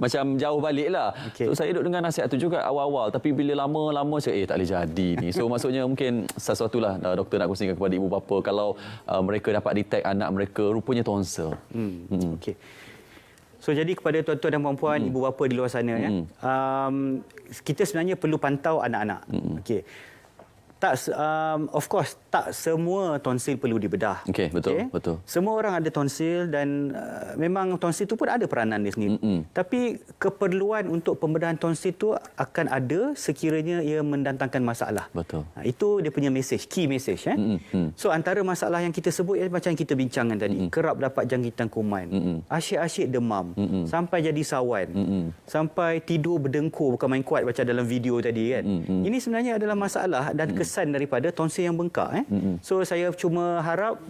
macam jauh balik lah. So saya duduk dengar nasihat tu juga awal-awal, tapi bila lama-lama saya tak boleh jadi ni. So maksudnya mungkin sesuatu lah doktor nak kongsikan kepada ibu bapa kalau mereka dapat detect anak mereka rupanya tonsel. Okey. So jadi kepada tuan-tuan dan puan-puan, ibu bapa di luar sana, kita sebenarnya perlu pantau anak-anak. Okey. Of course, tak semua tonsil perlu dibedah. Okey, betul. Semua orang ada tonsil dan memang tonsil itu pun ada peranan dia sendiri. Tapi keperluan untuk pembedahan tonsil itu akan ada sekiranya ia mendatangkan masalah. Betul. Itu dia punya message, key message. So antara masalah yang kita sebut macam yang kita bincangkan tadi, kerap dapat jangkitan kuman, asyik-asyik demam, sampai jadi sawan, sampai tidur berdengkur bukan main kuat macam dalam video tadi kan. Ini sebenarnya adalah masalah dan kesan daripada tonsil yang bengkak. So saya cuma harap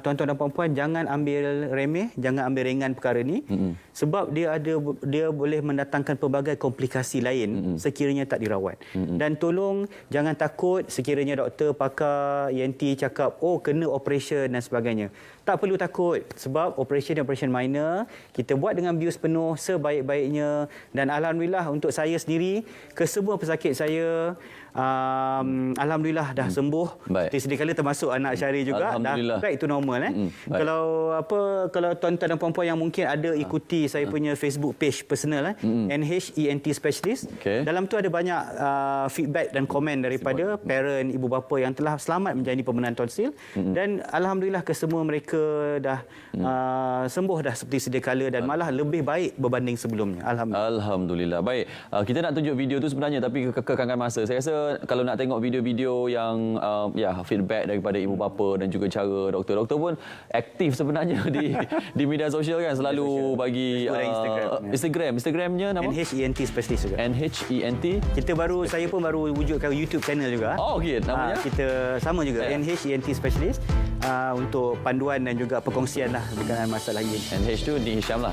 tuan-tuan dan puan-puan jangan ambil remeh, jangan ambil ringan perkara ni, sebab dia boleh mendatangkan pelbagai komplikasi lain sekiranya tak dirawat. Dan tolong jangan takut sekiranya doktor, pakar, ENT cakap kena operation dan sebagainya. Tak perlu takut sebab operation minor kita buat dengan bius penuh sebaik-baiknya, dan alhamdulillah untuk saya sendiri, kesemua pesakit saya alhamdulillah dah sembuh. Sedia kala termasuk anak Syahri juga dah back to normal. Kalau tuan-tuan dan puan-puan yang mungkin ada ikuti saya punya Facebook page personal NH ENT Specialist, dalam tu ada banyak feedback dan komen daripada parent, ibu bapa yang telah selamat menjalani pembedahan tonsil, dan alhamdulillah kesemua mereka dah sembuh dah seperti sedia kala dan malah lebih baik berbanding sebelumnya. Alhamdulillah. Baik, kita nak tunjuk video tu sebenarnya, tapi kekangan masa. Saya rasa kalau nak tengok video-video yang feedback daripada ibu bapa dan juga cara doktor pun aktif sebenarnya di media sosial kan, selalu bagi Instagramnya nama NH ENT Specialist juga. NH ENT. Saya pun baru wujudkan YouTube channel juga. Okey, namanya kita sama juga NH ENT Specialist untuk panduan dan juga perkongsian lah berkenaan masalah ini. NH tu Ni Hisham lah.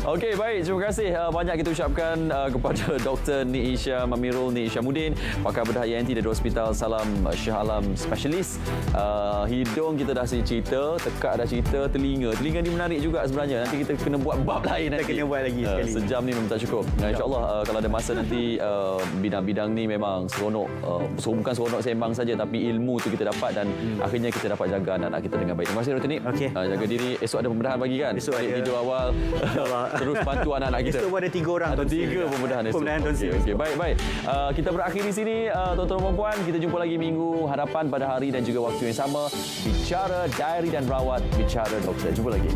Okey, baik. Terima kasih banyak kita ucapkan kepada Dr. Ni Hisham Amirul Ni Hishamuddin, pakar bedah ENT dari Hospital Salam Shah Alam Specialist. Hidung kita dah cerita, tekak dah cerita, telinga ni menarik juga sebenarnya. Nanti kita kena buat bab lain nanti. Kita kena buat lagi sekali. Sejam ni memang tak cukup. InsyaAllah kalau ada masa nanti bidang-bidang ni memang seronok. Bukan seronok sembang saja, tapi ilmu tu kita dapat dan akhirnya kita dapat jaga anak-anak kita dengan baik. Terima kasih Dr. Nik. Okey. Jaga diri. Esok ada pembedahan pagi kan? Esok ada. Tidur awal. Terus bantu anak-anak kita. Esok ada 3 orang. Ada 3 pembedahan esok. Pembedahan tonsil. Okey, baik. Kita berakhir di sini, tuan-tuan dan puan. Kita jumpa lagi minggu hadapan pada hari dan juga waktu yang sama. Bicara Diary dan Rawat, Bicara Doktor. Jumpa lagi.